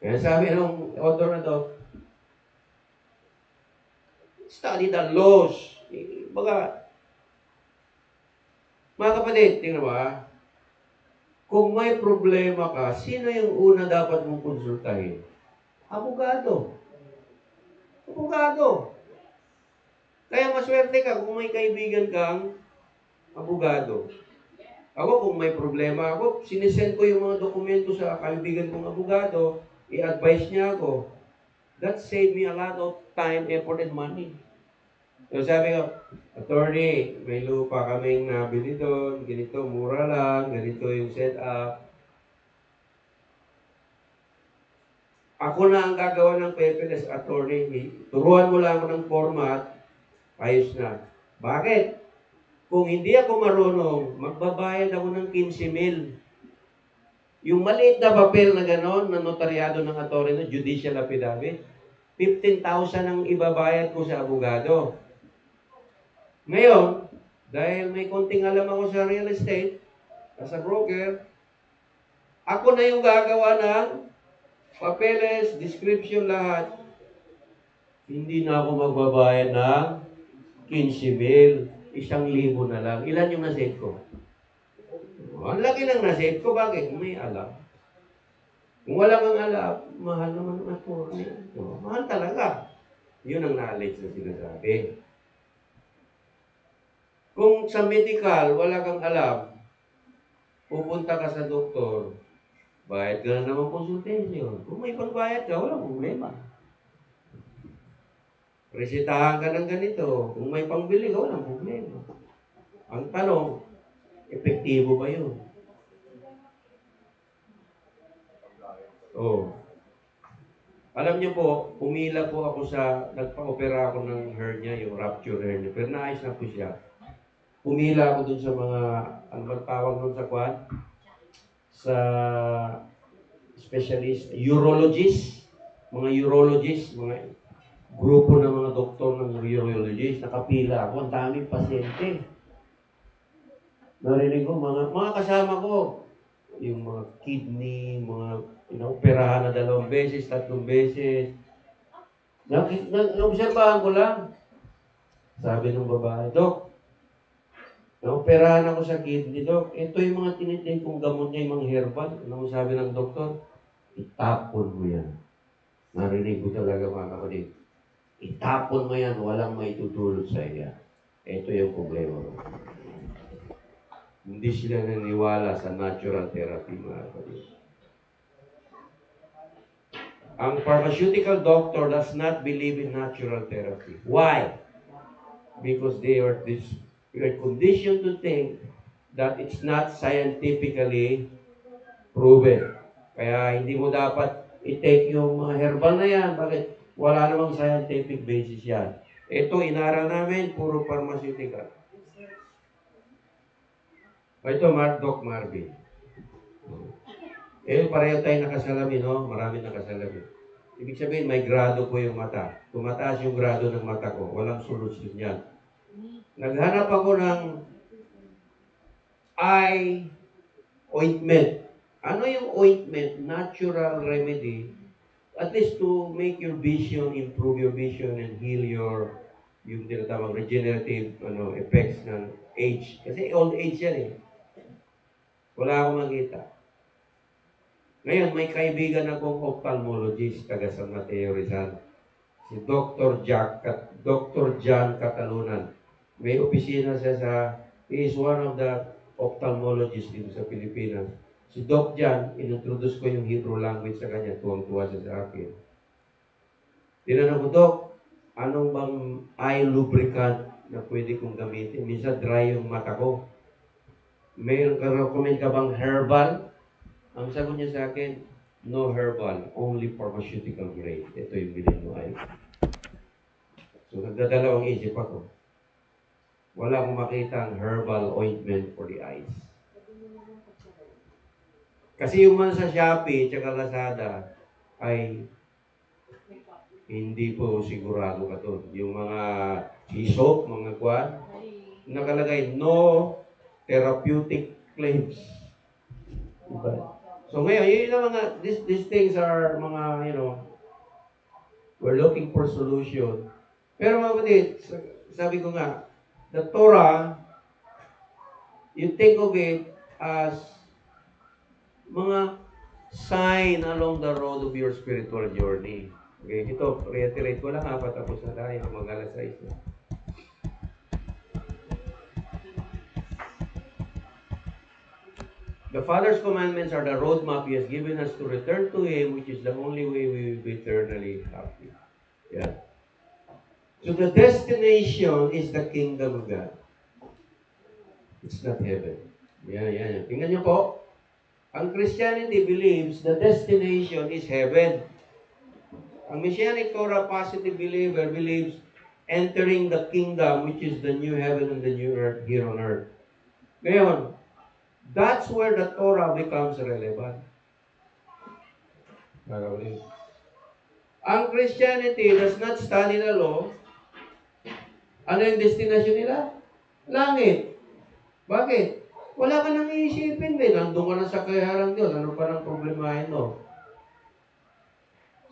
S1: Kaya sabi ng author na to, study the laws. Mga kapatid, tingnan ba? Kung may problema ka, sino yung una dapat mong konsultahin? Abogado. Abogado. Kaya maswerte ka kung may kaibigan kang abogado. Ako, kung may problema ako, sinisend ko yung mga dokumento sa kaibigan kong abogado, i-advise niya ako. That saved me a lot of time, effort, and money. So sabi ko, attorney, may lupa kaming nabili doon, ganito, mura lang, ganito yung setup. Ako na ang gagawa ng paperless, attorney. Turuan mo lang ako ng format, ayos na. Bakit? Kung hindi ako marunong, magbabayad ako ng 15,000. Yung maliit na papel na gano'n, na notaryado ng attorney, no, judicial affidavit, 15,000 ang ibabayad ko sa abogado. Ngayon, dahil may konting alam ako sa real estate, as a broker, ako na yung gagawa ng papeles, description, lahat. Hindi na ako magbabayad ng 15,000. 1,000 na lang. Ilan yung nasave ko? Ang laki ng nasave ko. Bakit? May alam. Kung wala kang alam, mahal naman ang attorney. Mahal talaga. Yun ang knowledge na sinasabi. Kung sa medical, wala kang alam, pupunta ka sa doktor, bayad ka na naman consultation. Kung may pagbayad ka, walang problema. Resitahan ka ng ganito. Kung may pangbili ka, walang problema. Ang tanong, epektibo ba yun? Oh. Alam niyo po, pumila po ako nagpa-opera ako ng hernia, yung rupture hernia. Pero naayos na po siya. Pumila ako dun sa mga, ano ba tawag nun sa kwan? Sa specialist, urologist, mga grupo ng mga doktor ng urologist, nakapila ako, ang daming pasyente. Narinig ko, mga kasama ko, yung mga kidney, mga inaoperahan na 2 beses, 3 beses. Naobserbahan ko lang. Sabi ng babae, Dok, naoperahan ako sa kidney, Dok. Ito yung mga tinitake kong gamot niya, yung mga herbal. Ano sabi ng doktor? Itapon mo yan. Narinig ko talaga mga kapatid. Itapon mo yan, walang maitutulot sa iya. Ito yung problema mo. Hindi sila naniniwala sa natural therapy, mga kapatid. Ang pharmaceutical doctor does not believe in natural therapy. Why? Because they are conditioned to think that it's not scientifically proven. Kaya hindi mo dapat i-take yung mga herbal na yan. Bakit? Wala namang scientific basis yan. Ito, inaral namin, puro pharmaceutical. Ito, Doc Marvin. Pareho tayo nakasalamin, no? Marami nakasalamin. Ibig sabihin, may grado po yung mata. Tumataas yung grado ng mata ko. Walang solusyon yan. Naghanap ako ng eye ointment. Ano yung ointment? Natural remedy. At least to make your vision, improve your vision, and heal yung tinatawag regenerative effects ng age. Kasi old age yan eh. Wala akong makita. Ngayon, may kaibigan akong ophthalmologist taga San Mateo Rizal. Si Dr. John Catalunan. May opisina siya he is one of the ophthalmologists dito sa Pilipinas. Si Doc John, inintroduce ko yung Hebrew language sa kanya, tuwang-tuwa siya sa akin. Tinanong ko, Doc, anong bang eye lubricant na pwede kong gamitin? Minsan dry yung mata ko. May recommend ka bang herbal? Ang sagot niya sa akin, no herbal, only pharmaceutical grade. Ito yung bilhin mo ay. So, nagdadalawang isip ako. Wala akong makita ang herbal ointment for the eyes. Kasi yung man sa Shopee at Lazada ay hindi po sigurado ka to. Yung mga isop, mga kwan, nakalagay, no therapeutic claims. Diba? So ngayon, yun yung mga, these things are mga, we're looking for solution. Pero mga kapatid, sabi ko nga, the Torah, you think of it as mga sign along the road of your spiritual journey. Okay, ito, reiterate ko lang patapos na tayo, mag-alas 6 na. The Father's commandments are the roadmap He has given us to return to Him, which is the only way we will be eternally happy. Yeah. So the destination is the kingdom of God. It's not heaven. Yan. Tingnan niyo po. Ang Christianity believes the destination is heaven. Ang Messianic Torah positive believer believes entering the kingdom, which is the new heaven and the new earth here on earth. Ngayon, that's where the Torah becomes relevant. Ang Christianity does not study the law. Ano yung destination nila? Langit. Bakit? Wala ka nang iisipin din. Nandun ka na sa kayaran Diyos. Ano pa nang problemahin mo?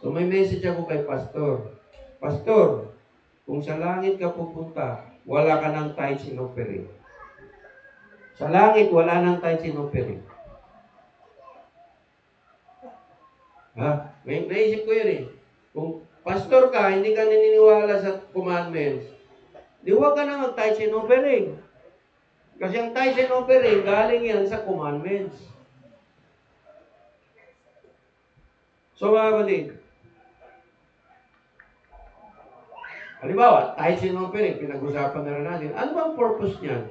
S1: So may message ako kay Pastor. Pastor, kung sa langit ka pupunta, wala ka ng tithes in offering. Sa langit, wala nang tithes in offering. Naisip ko yun eh. Kung pastor ka, hindi ka naniniwala sa commandments, di huwag ka na mag-tithes in offering. Kasi ang tithes in offering, galing yan sa commandments. So mga kapatid, halimbawa, tithes in offering, pinag-usapan na rin natin. Ano bang purpose niyan?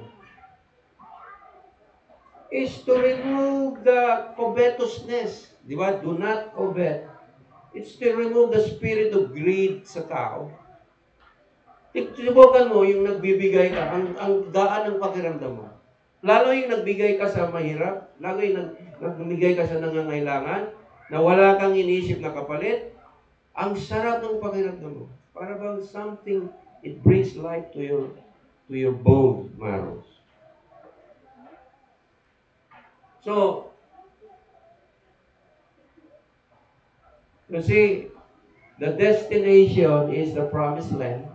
S1: Is to remove the covetousness. Di ba? Do not covet. It's to remove the spirit of greed sa tao. Subukan mo yung nagbibigay ka, ang gaan ng pakiramdam mo. Lalo yung nagbigay ka sa mahirap, lalo yung nagbigay ka sa nangangailangan, na wala kang iniisip na kapalit, ang sarap ng pakiramdam mo. Para bang something, it brings life to your bone marrows. So, you see, the destination is the promised land.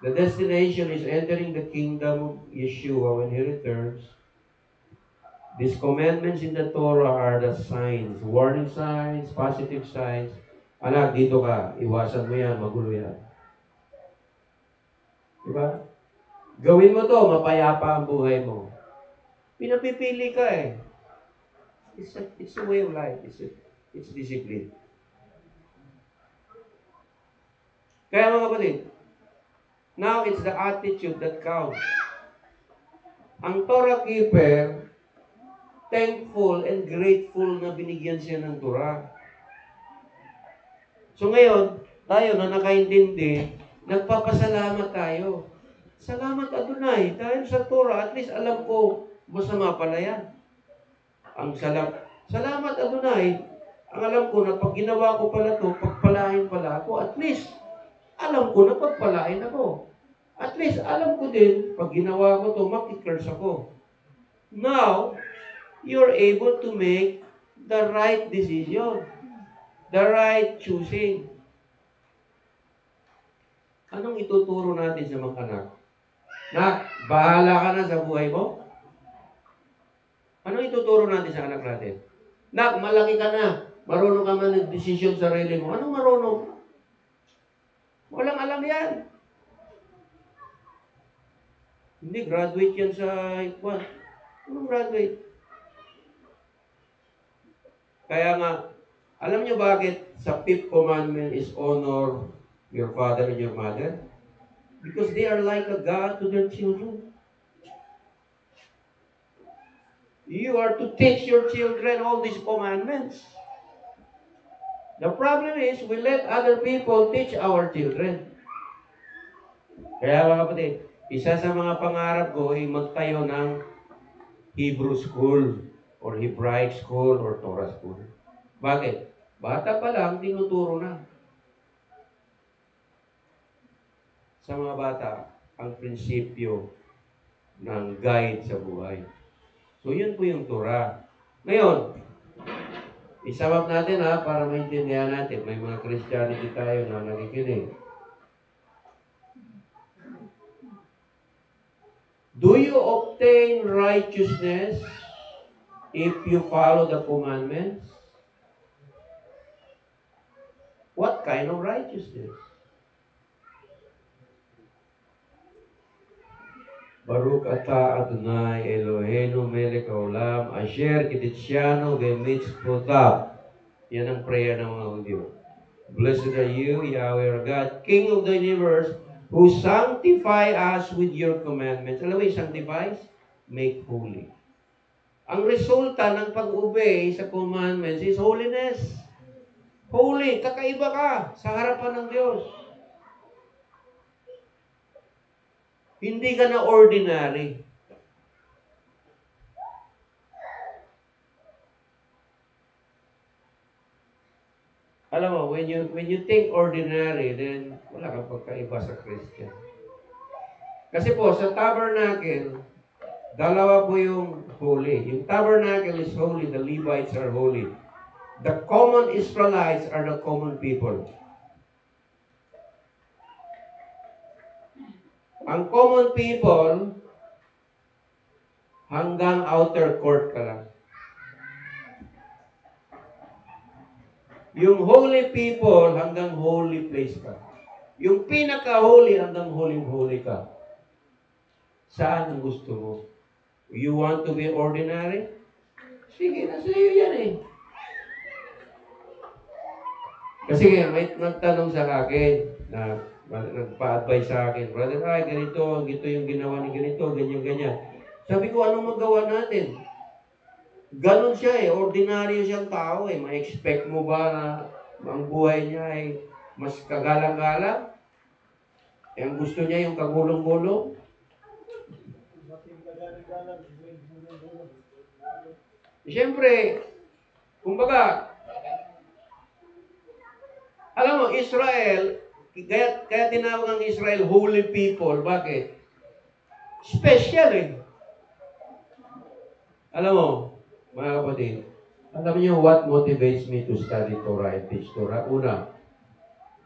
S1: The destination is entering the kingdom of Yeshua when He returns. These commandments in the Torah are the signs, warning signs, positive signs. Anak, dito ka, iwasan mo yan, magulo yan. Diba? Gawin mo to, mapayapa ang buhay mo. Pinapipili ka eh. It's a way of life. It's discipline. Kaya mga kapatid, now it's the attitude that counts. Ang Torah keeper, thankful and grateful na binigyan siya ng Torah. So ngayon, tayo na nakaintindi, nagpapasalamat tayo. Salamat Adonai, dahil sa Torah, at least alam ko, masama pala yan. Salamat Adonai, ang alam ko na pag ginawa ko pala to, pagpalain pala ako, at least, alam ko na pagpalain ako. At least, alam ko din, pag ginawa ko to, makikurse ako. Now, you're able to make the right decision. The right choosing. Anong ituturo natin sa mga anak? Nak, bahala ka na sa buhay mo? Anong ituturo natin sa anak natin? Nak, malaki ka na. Marunong ka man ng-desisyon sa sarili mo. Anong marunong? Walang alam yan. Hindi, graduate yan sa ikwan. Anong graduate? Kaya nga, alam niyo bakit sa fifth commandment is honor your father and your mother? Because they are like a God to their children. You are to teach your children all these commandments. The problem is, we let other people teach our children. Kaya mga kapatid, isa sa mga pangarap ko ay magtayo ng Hebrew school or Hebraic school or Torah school. Bakit? Bata pa lang, tinuturo na. Sa mga bata, ang prinsipyo ng guide sa buhay. So, yun po yung Torah. Ngayon, isabap natin para maintindihan natin. May mga Christianity tayo na nakikinig. Do you obtain righteousness if you follow the commandments? What kind of righteousness? Baruch ata Adonai Eloheinu melech haolam asher kiditsyanu v'mitzvotav. Yan ang prayer ng mga Hudyo. Blessed are you, Yahweh our God, King of the universe, who sanctify us with your commandments. Alam mo yung sanctify? Make holy. Ang resulta ng pag-obey sa commandments is holiness. Holy, kakaiba ka sa harapan ng Diyos. Hindi ka na ordinary. Alam mo, when you think ordinary, then wala kang pagkaiba sa Christian. Kasi po, sa tabernacle, dalawa po yung holy. Yung tabernacle is holy, the Levites are holy. The common Israelites are the common people. Ang common people, hanggang outer court ka lang. Yung holy people, hanggang holy place ka. Yung pinaka-holy, hanggang holy ka. Saan ang gusto mo? You want to be ordinary? Sige, nasa iyo yan eh. Kasi may nagtanong sa akin, na nagpa-advise sa akin, brother, ganito yung ginawa ni ganito, ganyan. Sabi ko, anong magawa natin? Ganon siya ordinaryo siyang tao Ma-expect mo ba na ang buhay niya ay mas kagalang-galang? Ang gusto niya yung kagulong-gulong? Siyempre, kumbaga, alam mo, Israel, kaya tinawag ang Israel holy people. Bakit? Special Alam mo, mga kapatid, alam niyo what motivates me to study Torah and teach Torah? Una,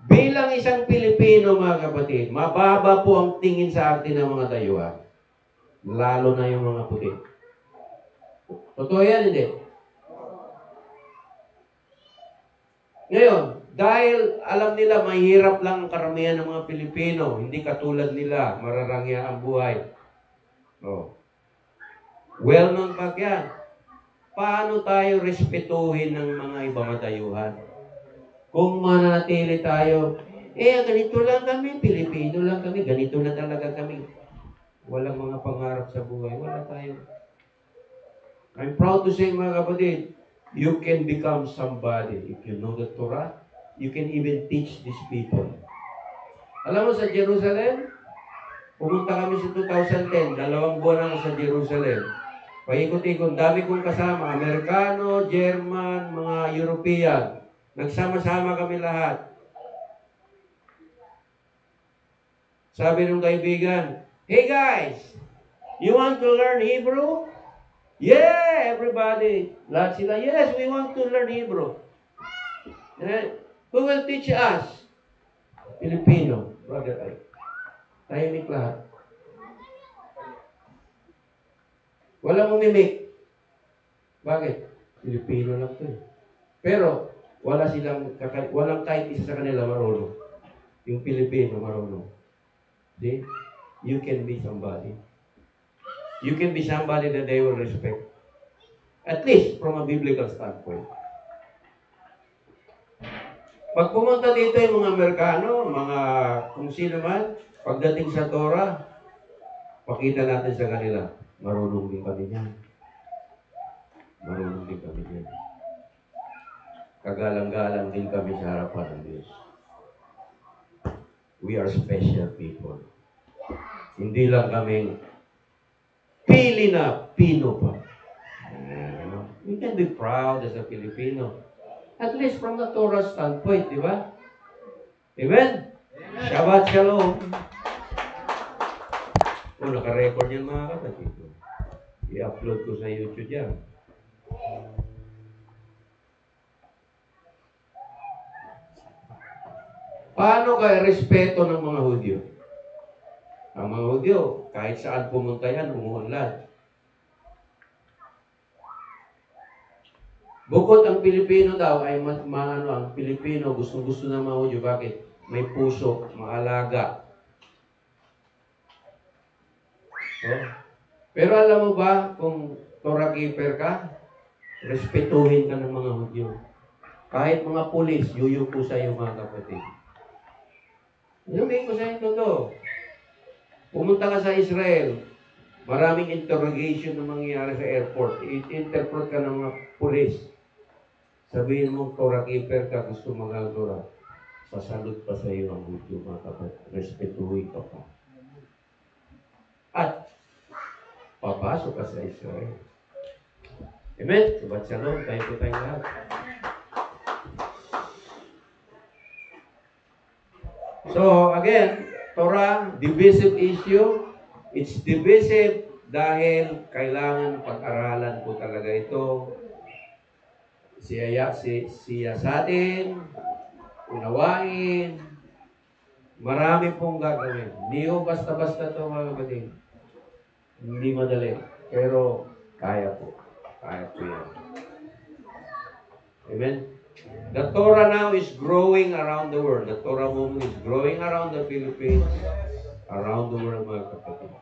S1: bilang isang Pilipino, mga kapatid, mababa po ang tingin sa atin ng mga dayuhan. Lalo na yung mga puti. Totoo yan, hindi? Ngayon, Dahil alam nila mahirap lang ang karamihan ng mga Pilipino, hindi katulad nila, mararangya ang buhay. Oh. Well-known fact yan. Paano tayo respetuhin ng mga ibang dayuhan? Kung mananatili tayo, ganito lang kami, Pilipino lang kami, ganito na talaga kami. Walang mga pangarap sa buhay, wala tayo. I'm proud to say, mga kapatid, you can become somebody. If you know the Torah, you can even teach these people. Alam mo, sa Jerusalem, pumunta kami sa 2010, 2 buwan lang sa Jerusalem. Paikot-ikot, dami kong kasama, Amerikano, German, mga European. Nagsama-sama kami lahat. Sabi ng kaibigan, "Hey guys, you want to learn Hebrew?" "Yeah, everybody." Lahat sila, "Yes, we want to learn Hebrew." "Who will teach us?" "Filipino, brother ay." Tahimik lahat. Walang umimik. Bakit? Filipino lang to eh. Pero, walang kahit isa sa kanila marunong. Yung Pilipino marunong. See? You can be somebody. You can be somebody that they will respect. At least, from a biblical standpoint. Pag pumunta dito yung mga Amerikano, mga kung sino man, pagdating sa Torah, pakita natin sa kanila, marunong din kami niyan. Marunong din kami niyan. Kagalang-galang din kami sa harapan ng Diyos. We are special people. Hindi lang kami pili na Pino pa. We can be proud as a Filipino. At least from the Torah standpoint, di ba? Amen? Shabbat Shalom. Naka-record yan mga kapatid. I-upload ko sa YouTube yan. Paano kaya respeto ng mga Hudyo? Ang mga Hudyo, kahit saan pumunta yan, umuunlad. Bukod ang Pilipino daw ay ang Pilipino, gusto-gusto ng mga Hudyo. Bakit? May puso, maalaga. Oh. Pero alam mo ba, kung Torah keeper ka, respetuhin ka ng mga Hudyo. Kahit mga pulis, yuyuko sa iyo mga kapatid. Sabihin ko sa inyo to. Pumunta ka sa Israel, maraming interrogation na mangyayari sa airport. I-interpret ka ng mga pulis. Sabihin mo, Torah keeper ka, gusto mag-Torah. Sasalot pa sa iyo ang Hudyo, mga kapatid. Respetuhin ka pa. At papasok ka sa Israel. Amen? Shabbat Shalom. Tayo po tayong lahat. So, again, Torah, divisive issue. It's divisive dahil kailangan pag-aralan po talaga ito. Siya sa atin, unawain. Marami pong gagawin. Hindi ko basta-basta ito mga kapatid. Hindi madali. Pero, kaya po. Kaya po yan. Amen? The Torah now is growing around the world. The Torah movement is growing around the Philippines, around the world, mga kapatid.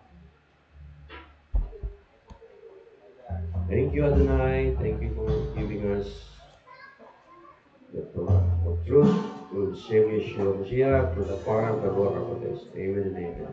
S1: Thank you, Adonai. Thank you for giving us the Torah of truth, through the Savior Yeshua Mashiach, through the power of the Lord of us. Amen and amen.